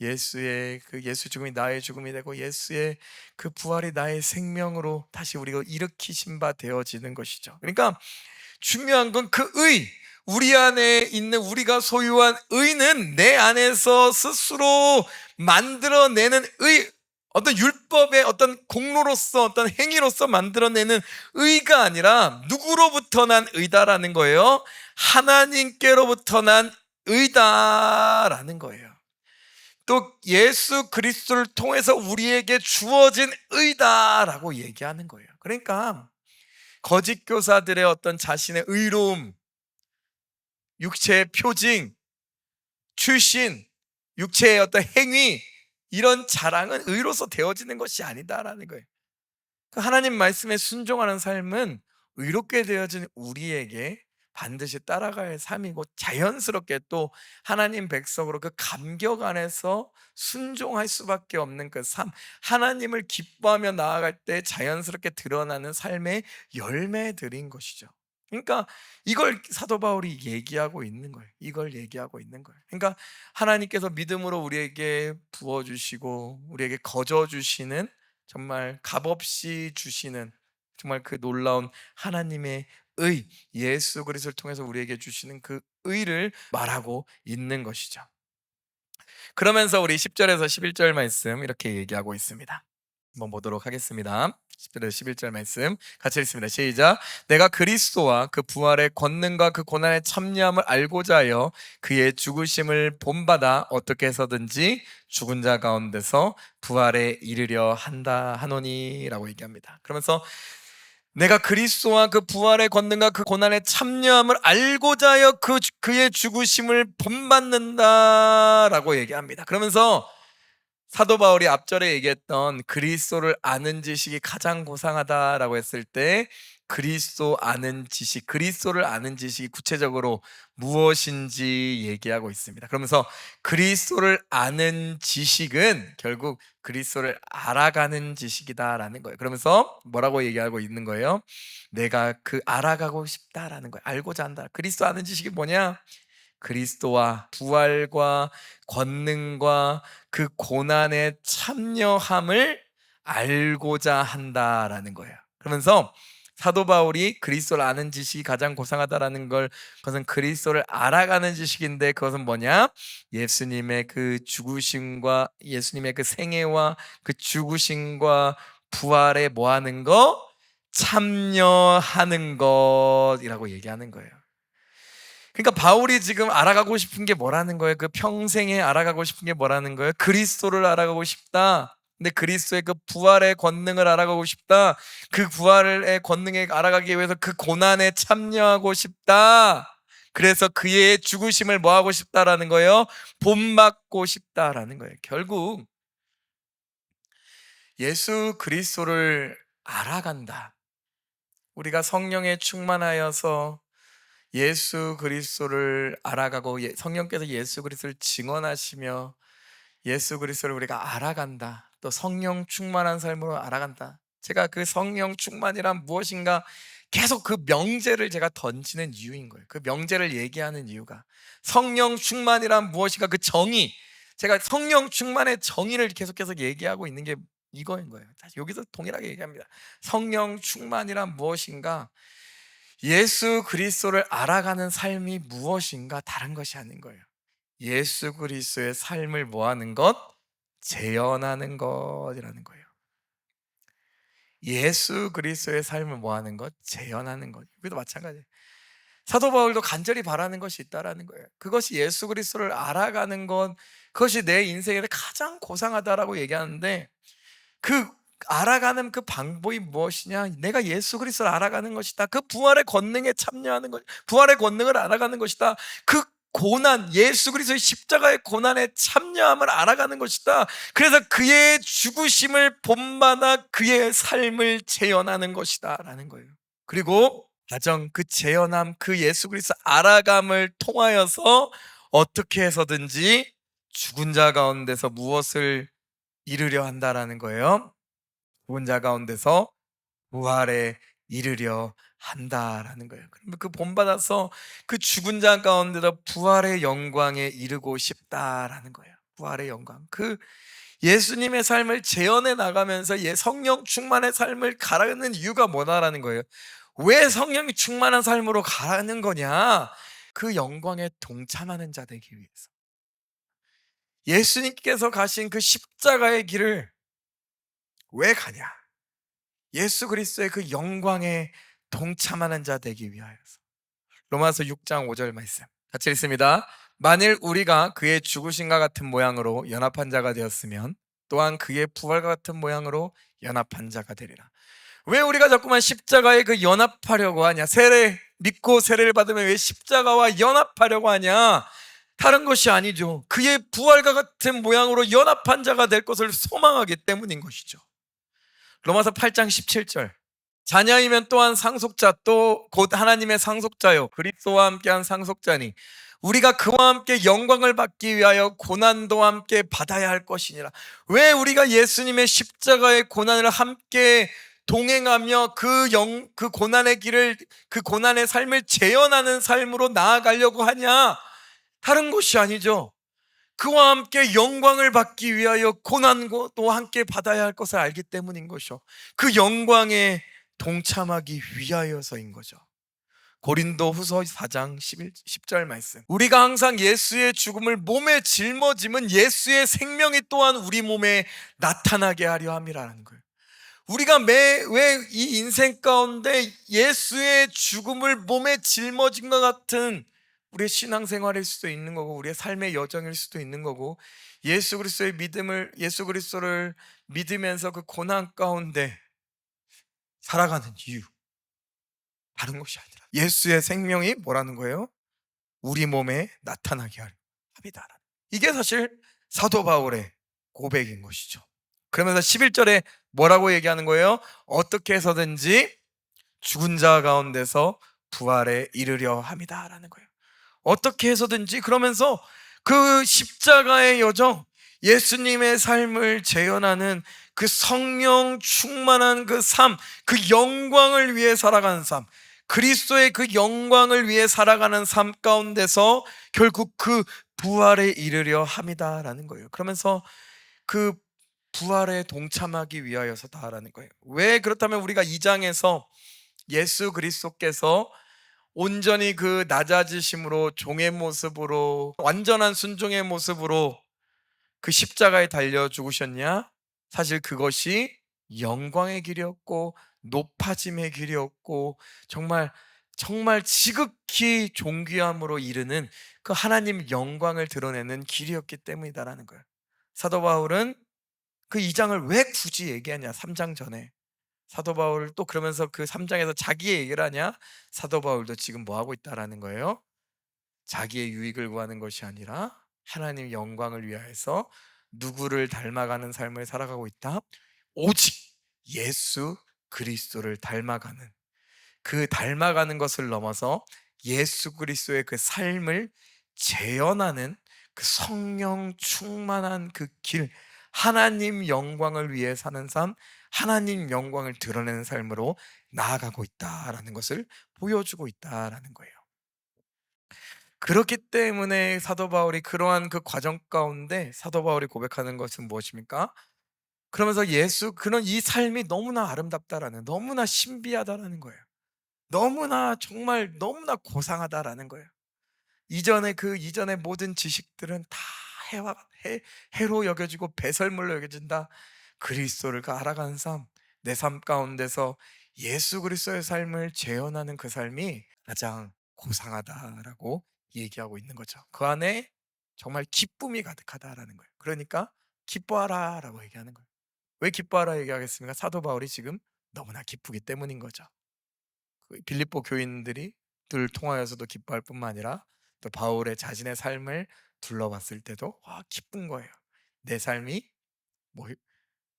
예수 죽음이 나의 죽음이 되고 예수의 그 부활이 나의 생명으로 다시 우리가 일으키신 바 되어지는 것이죠. 그러니까 중요한 건 그 의, 우리 안에 있는 우리가 소유한 의는 내 안에서 스스로 만들어내는 의, 어떤 율법의 어떤 공로로서 어떤 행위로서 만들어내는 의가 아니라 누구로부터 난 의다라는 거예요? 하나님께로부터 난 의다라는 거예요. 또 예수 그리스도를 통해서 우리에게 주어진 의다라고 얘기하는 거예요. 그러니까 거짓 교사들의 어떤 자신의 의로움, 육체의 표징, 출신, 육체의 어떤 행위, 이런 자랑은 의로서 되어지는 것이 아니다라는 거예요. 하나님 말씀에 순종하는 삶은 의롭게 되어진 우리에게 반드시 따라가야 할 삶이고, 자연스럽게 또 하나님 백성으로 그 감격 안에서 순종할 수밖에 없는 그 삶, 하나님을 기뻐하며 나아갈 때 자연스럽게 드러나는 삶의 열매들인 것이죠. 그러니까 이걸 사도 바울이 얘기하고 있는 거예요. 이걸 얘기하고 있는 거예요. 그러니까 하나님께서 믿음으로 우리에게 부어주시고 우리에게 거저주시는, 정말 값없이 주시는 정말 그 놀라운 하나님의 의, 예수 그리스도를 통해서 우리에게 주시는 그 의를 말하고 있는 것이죠. 그러면서 우리 10절에서 11절 말씀 이렇게 얘기하고 있습니다. 한번 보도록 하겠습니다. 10절에서 11절 말씀 같이 읽습니다. 시작. 내가 그리스도와 그 부활의 권능과 그 고난의 참여함을 알고자 하여 그의 죽으심을 본받아 어떻게 해서든지 죽은 자 가운데서 부활에 이르려 한다 하노니라고 얘기합니다. 그러면서 내가 그리스도와 그 부활의 권능과 그 고난의 참여함을 알고자 하여 그의 죽으심을 본받는다라고 얘기합니다. 그러면서 사도 바울이 앞절에 얘기했던 그리스도를 아는 지식이 가장 고상하다라고 했을 때, 그리스도 아는 지식, 그리스도를 아는 지식이 구체적으로 무엇인지 얘기하고 있습니다. 그러면서 그리스도를 아는 지식은 결국 그리스도를 알아가는 지식이다라는 거예요. 그러면서 뭐라고 얘기하고 있는 거예요? 내가 그 알아가고 싶다라는 거예요. 알고자 한다. 그리스도 아는 지식이 뭐냐? 그리스도와 부활과 권능과 그 고난의 참여함을 알고자 한다라는 거예요. 그러면서 사도 바울이 그리스도를 아는 지식이 가장 고상하다라는 걸, 그것은 그리스도를 알아가는 지식인데, 그것은 뭐냐? 예수님의 그 죽으심과 예수님의 그 생애와 그 죽으심과 부활에 뭐 하는 거? 참여하는 것이라고 얘기하는 거예요. 그러니까 바울이 지금 알아가고 싶은 게 뭐라는 거예요? 그 평생에 알아가고 싶은 게 뭐라는 거예요? 그리스도를 알아가고 싶다. 근데 그리스도의 그 부활의 권능을 알아가고 싶다. 그 부활의 권능에 알아가기 위해서 그 고난에 참여하고 싶다. 그래서 그의 죽으심을 뭐 하고 싶다라는 거예요? 본받고 싶다라는 거예요. 결국 예수 그리스도를 알아간다. 우리가 성령에 충만하여서 예수 그리스도를 알아가고 성령께서 예수 그리스도를 증언하시며 예수 그리스도를 우리가 알아간다. 또 성령 충만한 삶으로 알아간다. 제가 그 성령 충만이란 무엇인가 계속 그 명제를 제가 던지는 이유인 거예요. 그 명제를 얘기하는 이유가, 성령 충만이란 무엇인가, 그 정의, 제가 성령 충만의 정의를 계속해서 얘기하고 있는 게 이거인 거예요. 다시 여기서 동일하게 얘기합니다. 성령 충만이란 무엇인가, 예수 그리스도를 알아가는 삶이 무엇인가, 다른 것이 아닌 거예요. 예수 그리스도의 삶을 뭐하는 것? 재현하는 것이라는 거예요. 예수 그리스도의 삶을 뭐하는 것? 재현하는 것. 여기도 마찬가지예요. 사도 바울도 간절히 바라는 것이 있다라는 거예요. 그것이 예수 그리스도를 알아가는 것, 그것이 내 인생에 가장 고상하다라고 얘기하는데, 그 알아가는 그 방법이 무엇이냐? 내가 예수 그리스도를 알아가는 것이다. 그 부활의 권능에 참여하는 것, 부활의 권능을 알아가는 것이다. 그 고난, 예수 그리스도의 십자가의 고난에 참여함을 알아가는 것이다. 그래서 그의 죽으심을 본받아 그의 삶을 재현하는 것이다 라는 거예요. 그리고 가정, 그 재현함, 그 예수 그리스도 알아감을 통하여서 어떻게 해서든지 죽은 자 가운데서 무엇을 이루려 한다라는 거예요. 죽은 자 가운데서 부활에 이르려 한다라는 거예요. 그러면 그 본받아서 그 죽은 자 가운데서 부활의 영광에 이르고 싶다라는 거예요. 부활의 영광. 그 예수님의 삶을 재현해 나가면서 성령 충만의 삶을 가라는 이유가 뭐다라는 거예요. 왜 성령이 충만한 삶으로 가라는 거냐? 그 영광에 동참하는 자 되기 위해서. 예수님께서 가신 그 십자가의 길을 왜 가냐? 예수 그리스도의 그 영광에 동참하는 자 되기 위하여서. 로마서 6장 5절 말씀 같이 읽습니다. 만일 우리가 그의 죽으심과 같은 모양으로 연합한 자가 되었으면 또한 그의 부활과 같은 모양으로 연합한 자가 되리라. 왜 우리가 자꾸만 십자가에 그 연합하려고 하냐? 믿고 세례를 받으면 왜 십자가와 연합하려고 하냐? 다른 것이 아니죠. 그의 부활과 같은 모양으로 연합한 자가 될 것을 소망하기 때문인 것이죠. 로마서 8장 17절 자녀이면 또한 상속자, 또 곧 하나님의 상속자요 그리스도와 함께한 상속자니 우리가 그와 함께 영광을 받기 위하여 고난도 함께 받아야 할 것이니라. 왜 우리가 예수님의 십자가의 고난을 함께 동행하며 그 고난의 길을, 그 고난의 삶을 재현하는 삶으로 나아가려고 하냐? 다른 것이 아니죠. 그와 함께 영광을 받기 위하여 고난도 함께 받아야 할 것을 알기 때문인 것이죠. 그 영광에 동참하기 위하여서인 거죠. 고린도 후서 4장 10절 말씀. 우리가 항상 예수의 죽음을 몸에 짊어짐은 예수의 생명이 또한 우리 몸에 나타나게 하려 함이라는 거예요. 우리가 왜 이 인생 가운데 예수의 죽음을 몸에 짊어진 것 같은 우리의 신앙생활일 수도 있는 거고, 우리의 삶의 여정일 수도 있는 거고, 예수 그리스도를 믿으면서 그 고난 가운데 살아가는 이유, 다른 것이 아니라 예수의 생명이 뭐라는 거예요? 우리 몸에 나타나게 하려 합니다. 이게 사실 사도 바울의 고백인 것이죠. 그러면서 11절에 뭐라고 얘기하는 거예요? 어떻게 해서든지 죽은 자 가운데서 부활에 이르려 합니다라는 거예요. 어떻게 해서든지, 그러면서 그 십자가의 여정, 예수님의 삶을 재현하는 그 성령 충만한 그 삶, 그 영광을 위해 살아가는 삶, 그리스도의 그 영광을 위해 살아가는 삶 가운데서 결국 그 부활에 이르려 합니다라는 거예요. 그러면서 그 부활에 동참하기 위하여서다라는 거예요. 왜 그렇다면 우리가 2장에서 예수 그리스도께서 온전히 그 낮아지심으로, 종의 모습으로, 완전한 순종의 모습으로 그 십자가에 달려 죽으셨냐? 사실 그것이 영광의 길이었고 높아짐의 길이었고 정말 지극히 존귀함으로 이르는 그 하나님 영광을 드러내는 길이었기 때문이다라는 거예요. 사도 바울은 그 2장을 왜 굳이 얘기하냐? 3장 전에 사도 바울 또 그러면서 그 3장에서 자기의 얘기를 하냐? 사도 바울도 지금 뭐 하고 있다라는 거예요? 자기의 유익을 구하는 것이 아니라 하나님 영광을 위하여서 누구를 닮아가는 삶을 살아가고 있다? 오직 예수 그리스도를 닮아가는, 그 닮아가는 것을 넘어서 예수 그리스도의 그 삶을 재현하는 그 성령 충만한 그 길, 하나님 영광을 위해 사는 삶, 하나님 영광을 드러내는 삶으로 나아가고 있다라는 것을 보여주고 있다라는 거예요. 그렇기 때문에 사도 바울이 그러한 그 과정 가운데 사도 바울이 고백하는 것은 무엇입니까? 그러면서 그런 이 삶이 너무나 아름답다라는, 너무나 신비하다라는 거예요. 너무나, 정말 너무나 고상하다라는 거예요. 이전의 모든 지식들은 다 해로 여겨지고 배설물로 여겨진다. 그리스도를 알아가는 삶, 내 삶 가운데서 예수 그리스도의 삶을 재현하는 그 삶이 가장 고상하다라고 얘기하고 있는 거죠. 그 안에 정말 기쁨이 가득하다라는 거예요. 그러니까 기뻐하라라고 얘기하는 거예요. 왜 기뻐하라 얘기하겠습니까? 사도 바울이 지금 너무나 기쁘기 때문인 거죠. 그 빌립보 교인들이 들 통하여서도 기뻐할 뿐만 아니라 또 바울의 자신의 삶을 둘러봤을 때도 기쁜 거예요. 내 삶이 뭐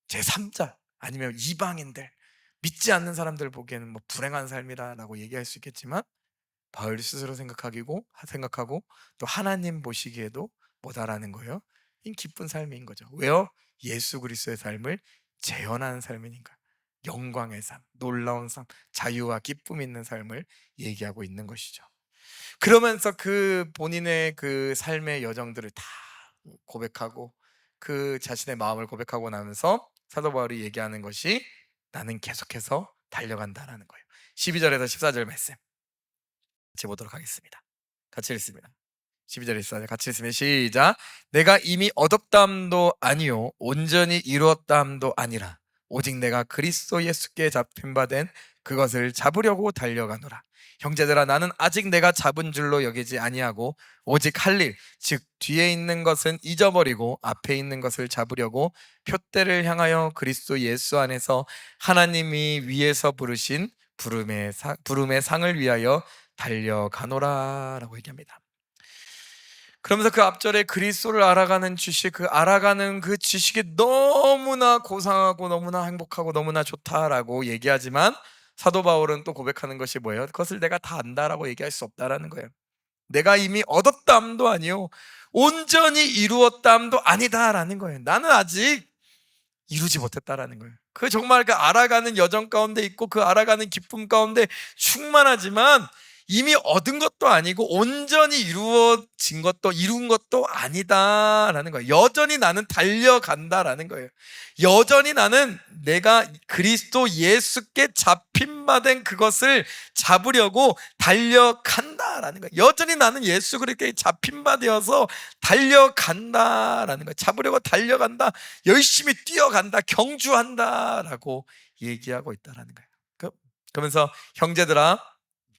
제3자 아니면 이방인들, 믿지 않는 사람들 보기에는 뭐 불행한 삶이라고 얘기할 수 있겠지만 바울 스스로 생각하고 또 하나님 보시기에도 뭐다라는 거예요? 이 기쁜 삶인 거죠. 왜요? 예수 그리스도의 삶을 재현하는 삶이니까. 영광의 삶, 놀라운 삶, 자유와 기쁨 있는 삶을 얘기하고 있는 것이죠. 그러면서 그 본인의 그 삶의 여정들을 다 고백하고 그 자신의 마음을 고백하고 나면서 사도 바울이 얘기하는 것이 나는 계속해서 달려간다라는 거예요. 12절에서 14절 말씀 같이 보도록 하겠습니다. 같이 읽습니다. 12절 14절 같이 읽으면 시작. 내가 이미 얻었다함도 아니요 온전히 이루었다함도 아니라 오직 내가 그리스도 예수께 잡힌 바 된 그것을 잡으려고 달려가노라. 형제들아 나는 아직 내가 잡은 줄로 여기지 아니하고 오직 할 일 즉 뒤에 있는 것은 잊어버리고 앞에 있는 것을 잡으려고 표대를 향하여 그리스도 예수 안에서 하나님이 위에서 부르신 부름의 상을 위하여 달려가노라라고 얘기합니다. 그러면서 그 앞절에 그리스도를 알아가는 그 지식이 너무나 고상하고 너무나 행복하고 너무나 좋다라고 얘기하지만 사도 바울은 또 고백하는 것이 뭐예요? 그것을 내가 다 안다라고 얘기할 수 없다라는 거예요. 내가 이미 얻었다함도 아니요 온전히 이루었다함도 아니다라는 거예요. 나는 아직 이루지 못했다라는 거예요. 그 정말 그 알아가는 여정 가운데 있고 그 알아가는 기쁨 가운데 충만하지만 이미 얻은 것도 아니고 온전히 이루어진 것도 이룬 것도 아니다라는 거예요. 여전히 나는 달려간다라는 거예요. 여전히 나는 내가 그리스도 예수께 잡힌 바 된 그것을 잡으려고 달려간다라는 거예요. 여전히 나는 예수 그리스도께 잡힌 바 되어서 달려간다라는 거예요. 잡으려고 달려간다, 열심히 뛰어간다, 경주한다라고 얘기하고 있다라는 거예요. 그러면서 형제들아,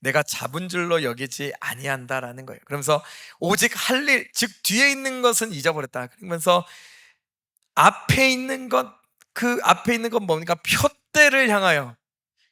내가 잡은 줄로 여기지 아니한다라는 거예요. 그러면서 오직 할 일, 즉 뒤에 있는 것은 잊어버렸다. 그러면서 앞에 있는 것, 그 앞에 있는 건 뭡니까? 표대를 향하여,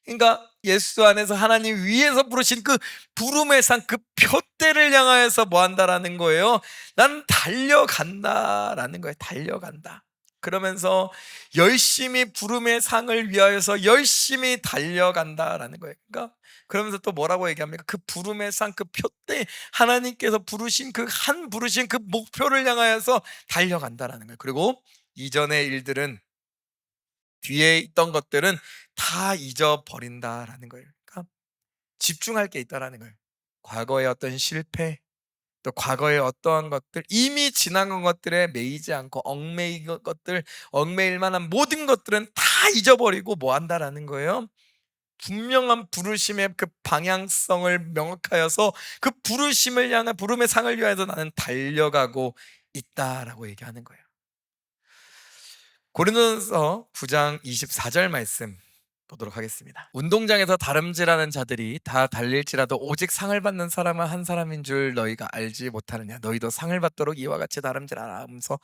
그러니까 예수 안에서 하나님 위에서 부르신 그 부름의 상, 그 표대를 향하여서 뭐 한다라는 거예요? 나는 달려간다라는 거예요. 달려간다. 그러면서 열심히 부름의 상을 위하여서 열심히 달려간다라는 거예요. 그러니까 그러면서 또 뭐라고 얘기합니까? 그 부름의 상, 그 표대, 하나님께서 부르신 그 한 부르신 그 목표를 향하여서 달려간다라는 거예요. 그리고 이전의 일들은, 뒤에 있던 것들은 다 잊어버린다라는 거예요. 그러니까 집중할 게 있다라는 거예요. 과거의 어떤 실패, 또 과거의 어떠한 것들, 이미 지나간 것들에 매이지 않고 얽매인 것들, 얽매일 만한 모든 것들은 다 잊어버리고 뭐 한다라는 거예요? 분명한 부르심의 그 방향성을 명확하여서 그 부르심을 향한, 부름의 상을 위하여서 나는 달려가고 있다라고 얘기하는 거예요. 고린도전서 9장 24절 말씀 보도록 하겠습니다. 운동장에서 다름질하는 자들이 다 달릴지라도 오직 상을 받는 사람은 한 사람인 줄 너희가 알지 못하느냐. 너희도 상을 받도록 이와 같이 다름질하라 하면서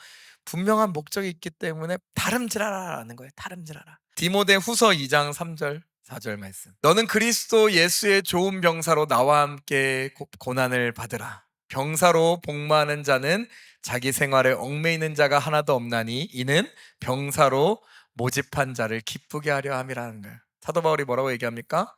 분명한 목적이 있기 때문에 다름질하라라는 거예요. 다름질하라. 디모데 후서 2장 3절 4절 말씀. 너는 그리스도 예수의 좋은 병사로 나와 함께 고난을 받으라. 병사로 복무하는 자는 자기 생활에 얽매이는 자가 하나도 없나니 이는 병사로 모집한 자를 기쁘게 하려 함이라는 거예요. 사도 바울이 뭐라고 얘기합니까?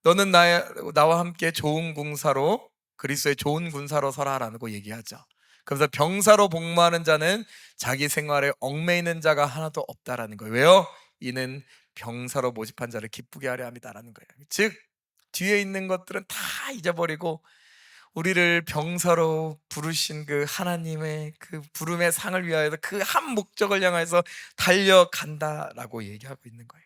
너는 나와 함께 좋은 군사로, 그리스도의 좋은 군사로 서라라고 얘기하죠. 그래서 병사로 복무하는 자는 자기 생활에 얽매이는 자가 하나도 없다라는 거예요. 왜요? 이는 병사로 모집한 자를 기쁘게 하려 함이다라는 거예요. 즉 뒤에 있는 것들은 다 잊어버리고 우리를 병사로 부르신 그 하나님의 그 부름의 상을 위하여서 그 한 목적을 향해서 달려간다라고 얘기하고 있는 거예요.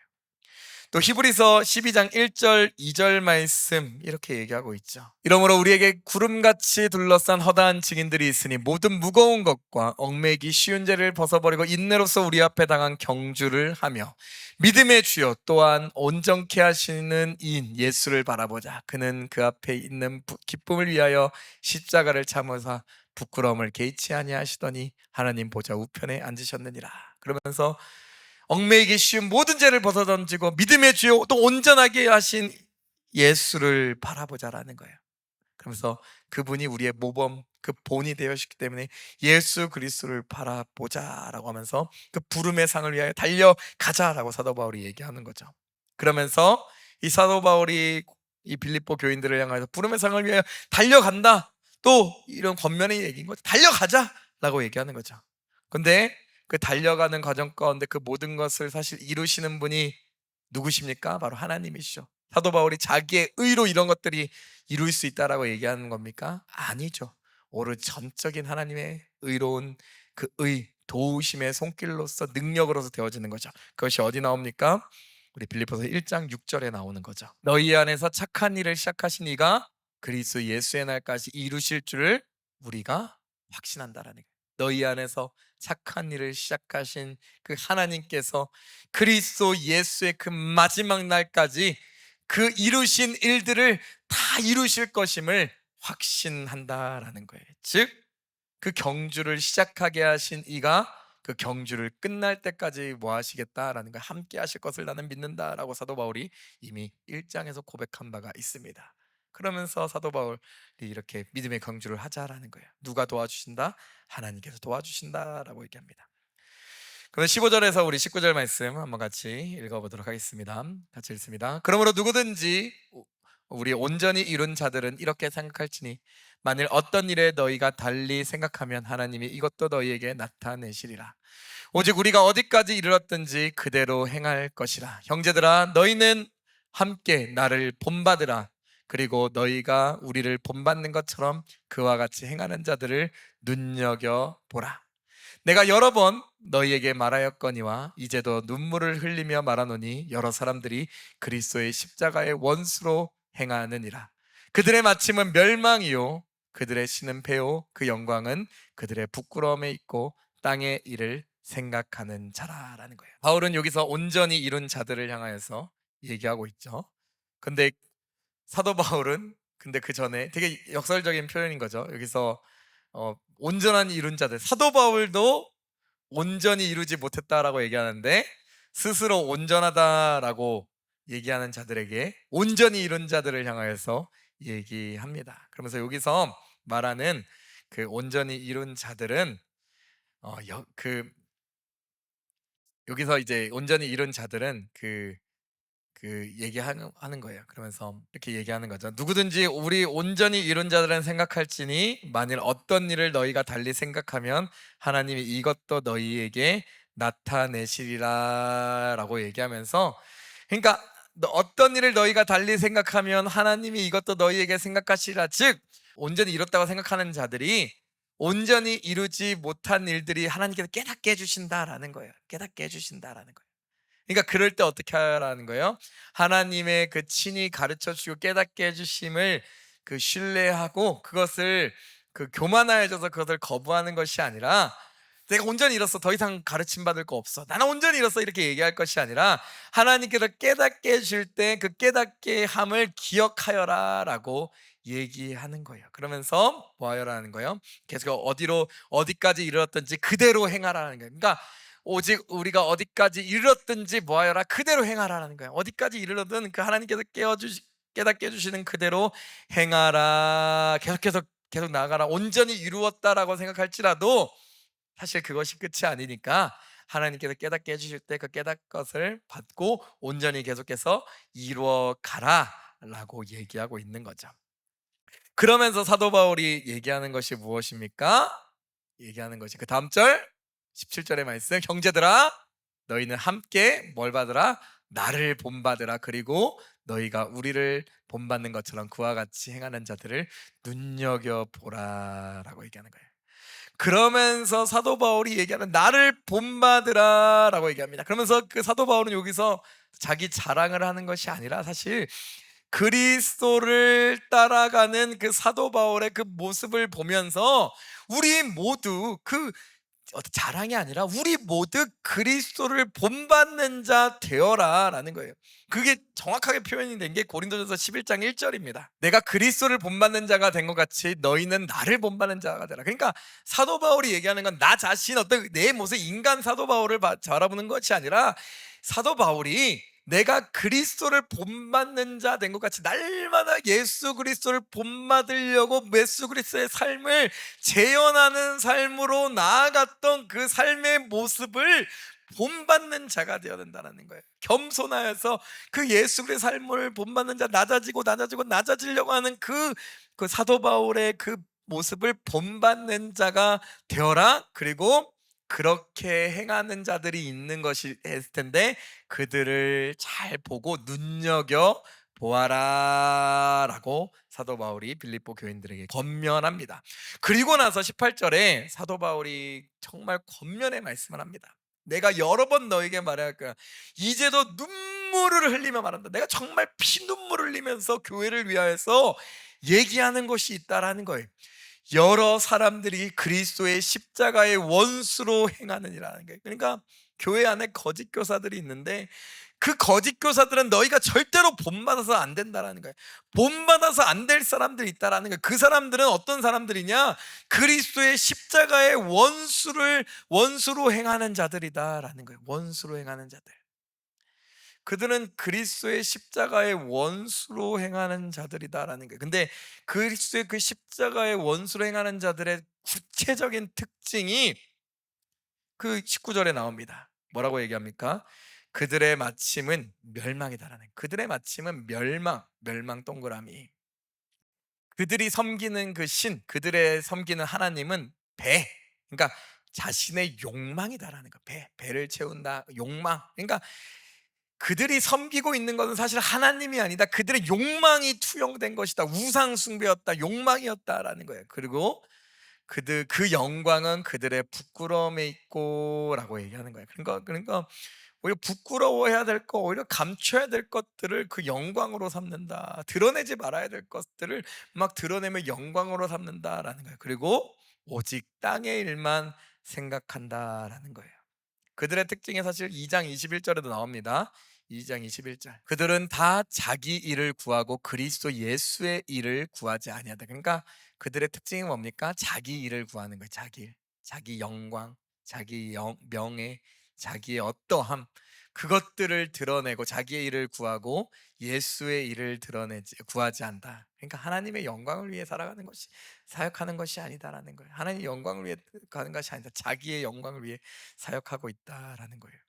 또 히브리서 12장 1절 2절 말씀 이렇게 얘기하고 있죠. 이러므로 우리에게 구름같이 둘러싼 허다한 증인들이 있으니 모든 무거운 것과 얽매이기 쉬운 죄를 벗어버리고 인내로서 우리 앞에 당한 경주를 하며 믿음의 주요 또한 온전케 하시는 이인 예수를 바라보자. 그는 그 앞에 있는 기쁨을 위하여 십자가를 참으사 부끄러움을 개의치 아니하시더니 하나님 보좌 우편에 앉으셨느니라. 그러면서 얽매이기 쉬운 모든 죄를 벗어던지고 믿음의 주요 또 온전하게 하신 예수를 바라보자라는 거예요. 그러면서 그분이 우리의 모범, 그 본이 되었기 때문에 예수 그리스도를 바라보자라고 하면서 그 부름의 상을 위하여 달려가자라고 사도 바울이 얘기하는 거죠. 그러면서 이 사도 바울이 이 빌립보 교인들을 향해서 부름의 상을 위하여 달려간다, 또 이런 권면의 얘기인 거죠. 달려가자라고 얘기하는 거죠. 근데 그 달려가는 과정 가운데 그 모든 것을 사실 이루시는 분이 누구십니까? 바로 하나님이시죠. 사도 바울이 자기의 의로 이런 것들이 이룰 수 있다라고 얘기하는 겁니까? 아니죠. 오로지 전적인 하나님의 의로운 그 도우심의 손길로서 능력으로서 되어지는 거죠. 그것이 어디 나옵니까? 우리 빌립보서 1장 6절에 나오는 거죠. 너희 안에서 착한 일을 시작하신 이가 그리스도 예수의 날까지 이루실 줄을 우리가 확신한다라는 거예요. 너희 안에서 착한 일을 시작하신 그 하나님께서 그리스도 예수의 그 마지막 날까지 그 이루신 일들을 다 이루실 것임을 확신한다라는 거예요. 즉 그 경주를 시작하게 하신 이가 그 경주를 끝날 때까지 뭐 하시겠다라는 걸 함께 하실 것을 나는 믿는다라고 사도 바울이 이미 1장에서 고백한 바가 있습니다. 그러면서 사도 바울이 이렇게 믿음의 경주를 하자라는 거예요. 누가 도와주신다? 하나님께서 도와주신다라고 얘기합니다. 그럼 15절에서 우리 19절 말씀 한번 같이 읽어보도록 하겠습니다. 같이 읽습니다. 그러므로 누구든지 우리 온전히 이룬 자들은 이렇게 생각할지니 만일 어떤 일에 너희가 달리 생각하면 하나님이 이것도 너희에게 나타내시리라. 오직 우리가 어디까지 이르렀든지 그대로 행할 것이라. 형제들아 너희는 함께 나를 본받으라. 그리고 너희가 우리를 본받는 것처럼 그와 같이 행하는 자들을 눈여겨보라. 내가 여러 번 너희에게 말하였거니와 이제도 눈물을 흘리며 말하노니 여러 사람들이 그리스도의 십자가의 원수로 행하느니라. 그들의 마침은 멸망이요 그들의 신은 패요 그 영광은 그들의 부끄러움에 있고 땅의 일을 생각하는 자라라는 거예요. 바울은 여기서 온전히 이룬 자들을 향하여서 얘기하고 있죠. 근데 사도 바울은 그 전에 되게 역설적인 표현인 거죠. 여기서 온전한 이룬 자들, 사도 바울도 온전히 이루지 못했다라고 얘기하는데 스스로 온전하다라고 얘기하는 자들에게 온전히 이룬 자들을 향하여서 얘기합니다. 그러면서 여기서 말하는 그 온전히 이룬 자들은 여기서 이제 온전히 이룬 자들은 하는 거예요. 그러면서 이렇게 얘기하는 거죠. 누구든지 우리 온전히 이룬 자들은 생각할지니 만일 어떤 일을 너희가 달리 생각하면 하나님이 이것도 너희에게 나타내시리라 라고 얘기하면서, 그러니까 어떤 일을 너희가 달리 생각하면 하나님이 이것도 너희에게 생각하시리라, 즉 온전히 이뤘다고 생각하는 자들이 온전히 이루지 못한 일들이 하나님께서 깨닫게 해주신다라는 거예요. 깨닫게 해주신다라는 거예요. 그러니까 그럴 때 어떻게 하라는 거예요? 하나님의 그 친히 가르쳐 주시고 깨닫게 해주심을 신뢰하고 그것을 교만하여져서 그것을 거부하는 것이 아니라, 내가 온전히 잃었어, 더 이상 가르침 받을 거 없어, 나는 온전히 잃었어, 이렇게 얘기할 것이 아니라 하나님께서 깨닫게 해줄 때 그 깨닫게 함을 기억하여라 라고 얘기하는 거예요. 그러면서 뭐 하여라는 거예요? 계속 어디까지 이르렀든지 그대로 행하라는 거예요. 그러니까 오직 우리가 어디까지 이르렀든지 뭐하여라, 그대로 행하라는 거예요. 어디까지 이르렀든 그 하나님께서 깨닫게 해주시는 그대로 행하라. 계속 나아가라. 온전히 이루었다라고 생각할지라도 사실 그것이 끝이 아니니까 하나님께서 깨닫게 해주실 때 그 깨닫 것을 받고 온전히 계속해서 이루어 가라 라고 얘기하고 있는 거죠. 그러면서 사도 바울이 얘기하는 것이 무엇입니까? 얘기하는 것이 그 다음 절 17절의 말씀, 형제들아 너희는 함께 뭘 받으라? 나를 본받으라. 그리고 너희가 우리를 본받는 것처럼 그와 같이 행하는 자들을 눈여겨보라 라고 얘기하는 거예요. 그러면서 사도 바울이 얘기하는 나를 본받으라 라고 얘기합니다. 그러면서 그 사도 바울은 여기서 자기 자랑을 하는 것이 아니라 사실 그리스도를 따라가는 그 사도 바울의 그 모습을 보면서 우리 모두 자랑이 아니라 우리 모두 그리스도를 본받는 자 되어라 라는 거예요. 그게 정확하게 표현이 된 게 고린도전서 11장 1절입니다. 내가 그리스도를 본받는 자가 된 것 같이 너희는 나를 본받는 자가 되라. 그러니까 사도 바울이 얘기하는 건 나 자신, 어떤 내 모습, 인간 사도 바울을 바라보는 것이 아니라 사도 바울이 내가 그리스도를 본받는 자 된 것 같이 날마다 예수 그리스도를 본받으려고 예수 그리스도의 삶을 재현하는 삶으로 나아갔던 그 삶의 모습을 본받는 자가 되어야 된다는 거예요. 겸손하여서 그 예수 그리스도의 삶을 본받는 자, 낮아지려고 하는 그 사도 바울의 그 모습을 본받는 자가 되어라. 그리고 그렇게 행하는 자들이 있는 것이 했을 텐데 그들을 잘 보고 눈여겨 보아라 라고 사도 바울이 빌립보 교인들에게 권면합니다. 그리고 나서 18절에 사도 바울이 정말 권면의 말씀을 합니다. 내가 여러 번 너에게 말할 거야. 이제도 눈물을 흘리며 말한다. 내가 정말 피눈물을 흘리면서 교회를 위하여서 얘기하는 것이 있다라는 거예요. 여러 사람들이 그리스도의 십자가의 원수로 행하느니라는 거예요. 그러니까 교회 안에 거짓 교사들이 있는데 그 거짓 교사들은 너희가 절대로 본받아서 안 된다라는 거예요. 본받아서 안 될 사람들이 있다라는 거예요. 그 사람들은 어떤 사람들이냐? 그리스도의 십자가의 원수로 행하는 자들이다라는 거예요. 원수로 행하는 자들. 그들은 그리스도의 십자가의 원수로 행하는 자들이다라는 거예요. 근데 그리스도의 그 십자가의 원수로 행하는 자들의 구체적인 특징이 그 19절에 나옵니다. 뭐라고 얘기합니까? 그들의 마침은 멸망이다라는, 그들의 마침은 멸망 동그라미. 그들이 섬기는 그 신, 그들의 섬기는 하나님은 배, 그러니까 자신의 욕망이다라는 거. 배를 채운다, 욕망. 그러니까 그들이 섬기고 있는 것은 사실 하나님이 아니다, 그들의 욕망이 투영된 것이다, 우상 숭배였다, 욕망이었다라는 거예요. 그리고 그 영광은 그들의 부끄러움에 있고라고 얘기하는 거예요. 그러니까 오히려 부끄러워해야 될 거, 오히려 감춰야 될 것들을 그 영광으로 삼는다. 드러내지 말아야 될 것들을 막 드러내며 영광으로 삼는다라는 거예요. 그리고 오직 땅의 일만 생각한다라는 거예요. 그들의 특징이 사실 2장 21절에도 나옵니다. 2장 21절. 그들은 다 자기 일을 구하고 그리스도 예수의 일을 구하지 아니하다. 그러니까 그들의 특징이 뭡니까? 자기 일을 구하는 거예요. 자기 일. 자기 영광, 자기 명예, 자기의 어떠함, 그것들을 드러내고 자기의 일을 구하고 예수의 일을 드러내지 구하지 않다. 그러니까 하나님의 영광을 위해 살아가는 것이, 사역하는 것이 아니다라는 거예요. 하나님의 영광을 위해 가는 것이 아니다, 자기의 영광을 위해 사역하고 있다라는 거예요.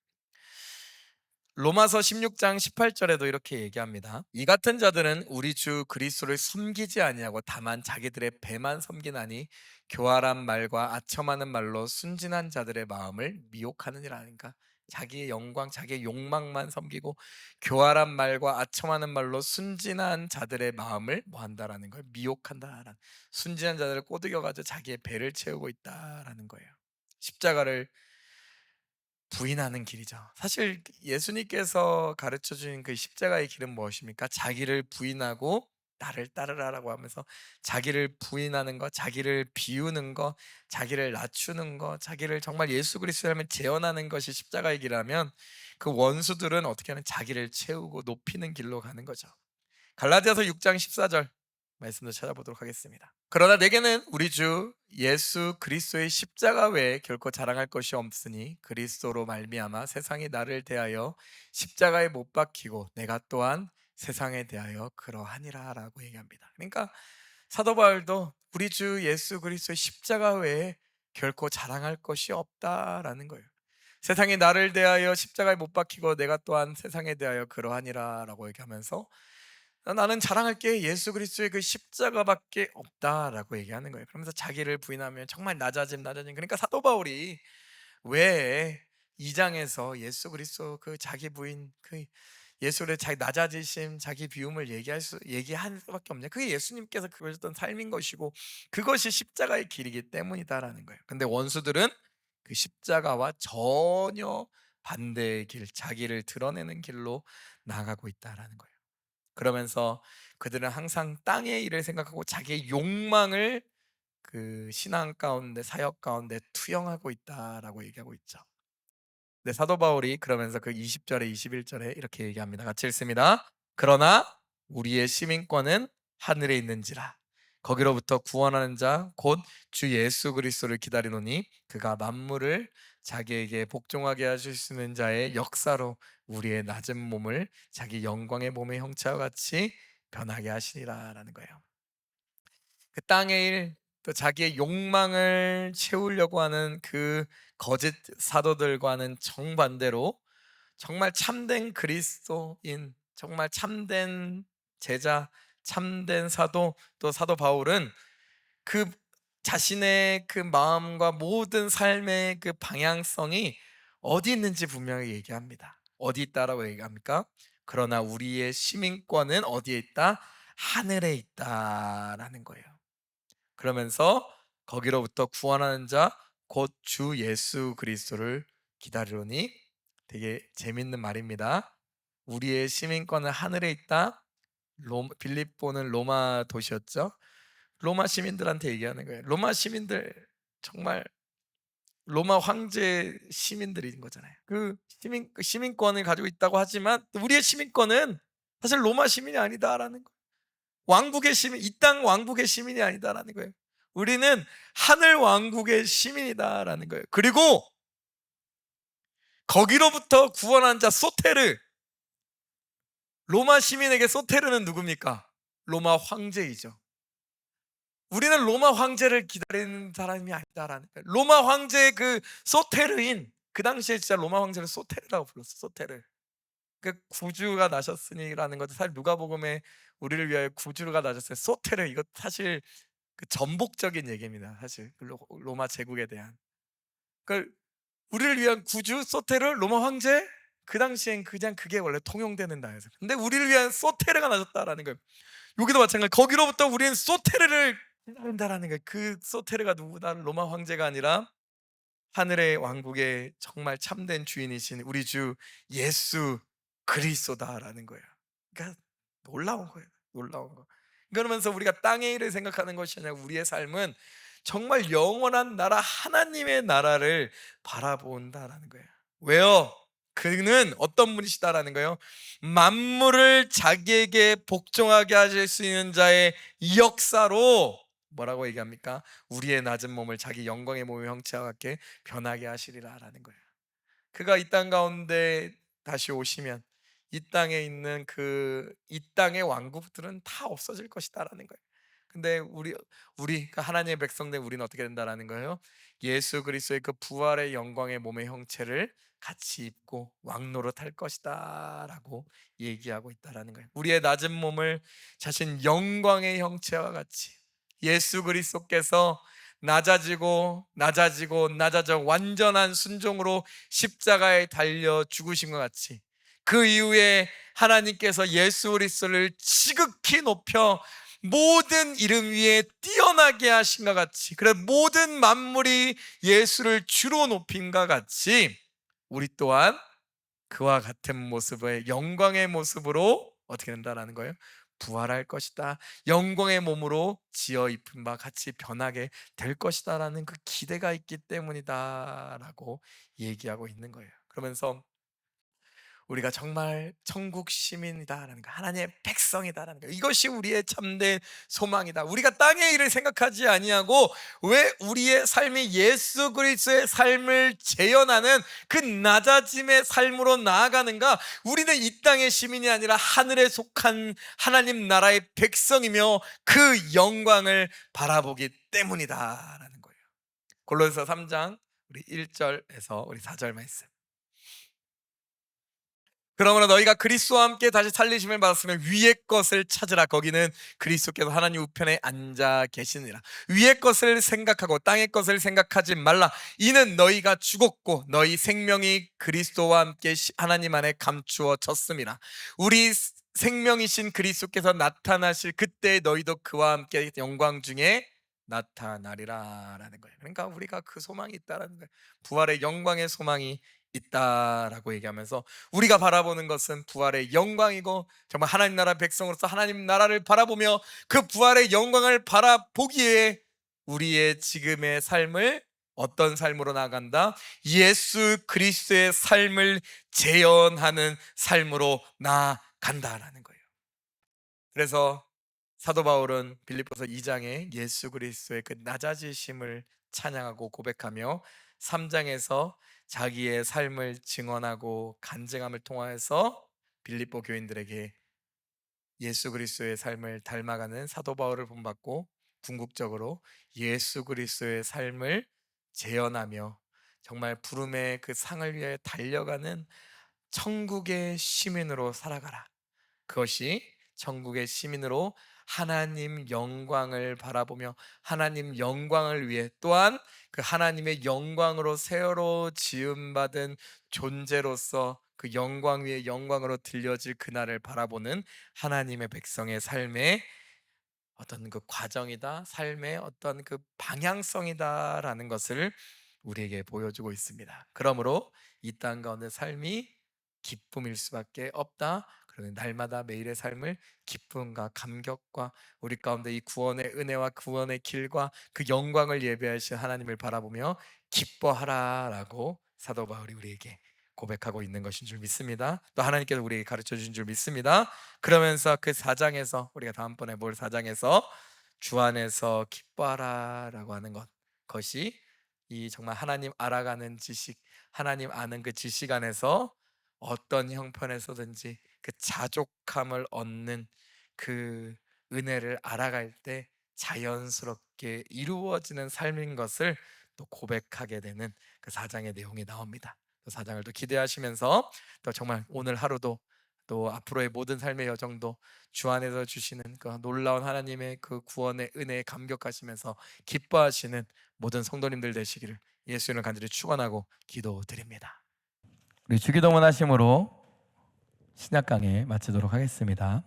로마서 16장 18절에도 이렇게 얘기합니다. 이 같은 자들은 우리 주 그리스도를 섬기지 아니하고 다만 자기들의 배만 섬기나니 교활한 말과 아첨하는 말로 순진한 자들의 마음을 미혹하느니라. 하니까 자기의 영광, 자기의 욕망만 섬기고 교활한 말과 아첨하는 말로 순진한 자들의 마음을 뭐 한다라는 걸, 미혹한다라는, 순진한 자들을 꼬드겨 가지고 자기의 배를 채우고 있다라는 거예요. 십자가를 부인하는 길이죠. 사실 예수님께서 가르쳐 주신 그 십자가의 길은 무엇입니까? 자기를 부인하고 나를 따르라라고 하면서 자기를 부인하는 것, 자기를 비우는 것, 자기를 낮추는 것, 자기를 정말 예수 그리스도라면 재현하는 것이 십자가의 길이라면, 그 원수들은 어떻게 하면 자기를 채우고 높이는 길로 가는 거죠. 갈라디아서 6장 14절 말씀도 찾아보도록 하겠습니다. 그러나 내게는 우리 주 예수 그리스도의 십자가 외에 결코 자랑할 것이 없으니 그리스도로 말미암아 세상이 나를 대하여 십자가에 못 박히고 내가 또한 세상에 대하여 그러하니라라고 얘기합니다. 그러니까 사도 바울도 우리 주 예수 그리스도의 십자가 외에 결코 자랑할 것이 없다라는 거예요. 세상이 나를 대하여 십자가에 못 박히고 내가 또한 세상에 대하여 그러하니라라고 얘기하면서 나는 자랑할 게 예수 그리스도의 그 십자가밖에 없다라고 얘기하는 거예요. 그러면서 자기를 부인하면 정말 낮아짐. 그러니까 사도 바울이 왜 2장에서 예수 그리스도 그 자기 부인, 그 예수의 자기 낮아지심, 자기 비움을 얘기할 수밖에 없냐? 그게 예수님께서 그러셨던 삶인 것이고 그것이 십자가의 길이기 때문이다라는 거예요. 근데 원수들은 그 십자가와 전혀 반대의 길, 자기를 드러내는 길로 나아가고 있다라는 거예요. 그러면서 그들은 항상 땅의 일을 생각하고 자기의 욕망을 그 신앙 가운데, 사역 가운데 투영하고 있다라고 얘기하고 있죠. 네, 사도 바울이 그러면서 그 20절에 21절에 이렇게 얘기합니다. 같이 읽습니다. 그러나 우리의 시민권은 하늘에 있는지라 거기로부터 구원하는 자 곧 주 예수 그리스도를 기다리노니 그가 만물을 자기에게 복종하게 하실 수 있는 자의 역사로 우리의 낮은 몸을 자기 영광의 몸의 형체와 같이 변하게 하시리라라는 거예요. 그 땅의 일, 또 자기의 욕망을 채우려고 하는 그 거짓 사도들과는 정반대로 정말 참된 그리스도인, 정말 참된 제자, 참된 사도, 또 사도 바울은 그 자신의 그 마음과 모든 삶의 그 방향성이 어디 있는지 분명히 얘기합니다. 어디 있다라고 얘기합니까? 그러나 우리의 시민권은 어디에 있다? 하늘에 있다라는 거예요. 그러면서 거기로부터 구원하는 자 곧 주 예수 그리스도를 기다리노니, 되게 재밌는 말입니다. 우리의 시민권은 하늘에 있다. 빌립보는 로마 도시였죠. 로마 시민들한테 얘기하는 거예요. 로마 시민들 정말 로마 황제 시민들인 거잖아요. 그 시민권을 가지고 있다고 하지만 우리의 시민권은 사실 로마 시민이 아니다라는 거예요. 왕국의 시민, 이 땅 왕국의 시민이 아니다라는 거예요. 우리는 하늘 왕국의 시민이다라는 거예요. 그리고 거기로부터 구원한 자 소테르, 로마 시민에게 소테르는 누굽니까? 로마 황제이죠. 우리는 로마 황제를 기다리는 사람이 아니다라는 거예요. 로마 황제의 그 소테르인, 그 당시에 진짜 로마 황제를 소테르라고 불렀어. 소테르. 그 구주가 나셨으니라는 것도 사실 누가복음에 우리를 위하여 구주가 나셨어요. 소테르, 이거 사실 그 전복적인 얘기입니다. 사실 그 로마 제국에 대한. 그 우리를 위한 구주 소테르, 로마 황제, 그 당시엔 그냥 그게 원래 통용되는 나라에서. 근데 우리를 위한 소테르가 나셨다라는 거예요. 여기도 마찬가지. 거기로부터 우리는 소테르를 기다린다라는 거예요. 그 소테르가 누구다? 로마 황제가 아니라 하늘의 왕국의 정말 참된 주인이신 우리 주 예수 그리스도다라는 거예요. 그러니까 놀라운 거예요. 놀라운 거. 그러면서 우리가 땅의 일을 생각하는 것이 아니라 우리의 삶은 정말 영원한 나라 하나님의 나라를 바라본다라는 거예요. 왜요? 그는 어떤 분이시다라는 거예요. 만물을 자기에게 복종하게 하실 수 있는 자의 역사로 뭐라고 얘기합니까? 우리의 낮은 몸을 자기 영광의 몸의 형체와 같게 변하게 하시리라라는 거예요. 그가 이 땅 가운데 다시 오시면 이 땅에 있는 이 땅의 왕국들은 다 없어질 것이다라는 거예요. 근데 우리 그 하나님의 백성된 우리는 어떻게 된다라는 거예요? 예수 그리스도의 그 부활의 영광의 몸의 형체를 같이 입고 왕노릇할 것이다라고 얘기하고 있다라는 거예요. 우리의 낮은 몸을 자신 영광의 형체와 같이 예수 그리스도께서 낮아지고 낮아지고 낮아져 완전한 순종으로 십자가에 달려 죽으신 것 같이, 그 이후에 하나님께서 예수 그리스도를 지극히 높여 모든 이름 위에 뛰어나게 하신 것 같이, 그래 모든 만물이 예수를 주로 높인 것 같이 우리 또한 그와 같은 모습의 영광의 모습으로 어떻게 된다라는 거예요? 부활할 것이다. 영광의 몸으로 지어 입은 바 같이 변하게 될 것이다라는 그 기대가 있기 때문이다라고 얘기하고 있는 거예요. 그러면서 우리가 정말 천국 시민이다라는 거, 하나님의 백성이다라는 거, 이것이 우리의 참된 소망이다. 우리가 땅의 일을 생각하지 아니하고 왜 우리의 삶이 예수 그리스도의 삶을 재현하는 그 낮아짐의 삶으로 나아가는가? 우리는 이 땅의 시민이 아니라 하늘에 속한 하나님 나라의 백성이며 그 영광을 바라보기 때문이다라는 거예요. 골로새서 3장 우리 1절에서 우리 4절 말씀. 그러므로 너희가 그리스도와 함께 다시 살리심을 받았으면 위의 것을 찾으라. 거기는 그리스도께서 하나님 우편에 앉아 계시니라. 위의 것을 생각하고 땅의 것을 생각하지 말라. 이는 너희가 죽었고 너희 생명이 그리스도와 함께 하나님 안에 감추어졌음이라. 우리 생명이신 그리스도께서 나타나실 그때 너희도 그와 함께 영광 중에 나타나리라라는 거예요. 그러니까 우리가 그 소망이 있다라는 거예요. 부활의 영광의 소망이 있다라고 얘기하면서 우리가 바라보는 것은 부활의 영광이고, 정말 하나님 나라 백성으로서 하나님 나라를 바라보며 그 부활의 영광을 바라보기에 우리의 지금의 삶을 어떤 삶으로 나아간다? 예수 그리스도의 삶을 재현하는 삶으로 나아간다라는 거예요. 그래서 사도 바울은 빌립보서 2장에 예수 그리스도의 그 낮아지심을 찬양하고 고백하며 3장에서 자기의 삶을 증언하고 간증함을 통하여서 빌립보 교인들에게 예수 그리스도의 삶을 닮아가는 사도 바울을 본받고 궁극적으로 예수 그리스도의 삶을 재현하며 정말 부름의 그 상을 위해 달려가는 천국의 시민으로 살아가라. 그것이 천국의 시민으로 하나님 영광을 바라보며 하나님 영광을 위해, 또한 그 하나님의 영광으로 새로 지음받은 존재로서 그 영광 위에 영광으로 들려질 그날을 바라보는 하나님의 백성의 삶의 어떤 그 과정이다, 삶의 어떤 그 방향성이다라는 것을 우리에게 보여주고 있습니다. 그러므로 이 땅 가운데 삶이 기쁨일 수밖에 없다. 그러는 날마다 매일의 삶을 기쁨과 감격과 우리 가운데 이 구원의 은혜와 구원의 길과 그 영광을 예배하신 하나님을 바라보며 기뻐하라라고 사도 바울이 우리에게 고백하고 있는 것인 줄 믿습니다. 또 하나님께서 우리에게 가르쳐 주신 줄 믿습니다. 그러면서 그 4장에서 우리가 다음번에 볼 4장에서 주 안에서 기뻐하라라고 하는 것이 이 정말 하나님 알아가는 지식, 하나님 아는 그 지식 안에서 어떤 형편에서든지 그 자족함을 얻는 그 은혜를 알아갈 때 자연스럽게 이루어지는 삶인 것을 또 고백하게 되는 그 4장의 내용이 나옵니다. 또 4장을 또 기대하시면서 또 정말 오늘 하루도 또 앞으로의 모든 삶의 여정도 주 안에서 주시는 그 놀라운 하나님의 그 구원의 은혜에 감격하시면서 기뻐하시는 모든 성도님들 되시기를 예수 이름으로 간절히 축원하고 기도드립니다. 우리 주기도문 하심으로 신약 강해 마치도록 하겠습니다.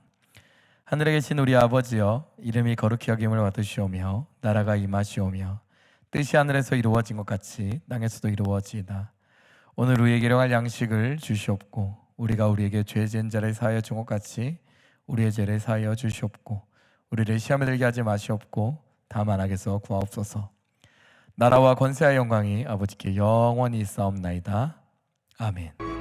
하늘에 계신 우리 아버지여, 이름이 거룩히 여김을 받으시오며 나라가 임하시오며 뜻이 하늘에서 이루어진 것 같이 땅에서도 이루어지이다. 오늘 우리에게 일용할 양식을 주시옵고 우리가 우리에게 죄 지은 자를 사하여 준 것 같이 우리의 죄를 사하여 주시옵고 우리를 시험에 들게 하지 마시옵고 다만 악에서 구하옵소서. 나라와 권세와 영광이 아버지께 영원히 있사옵나이다. 아멘.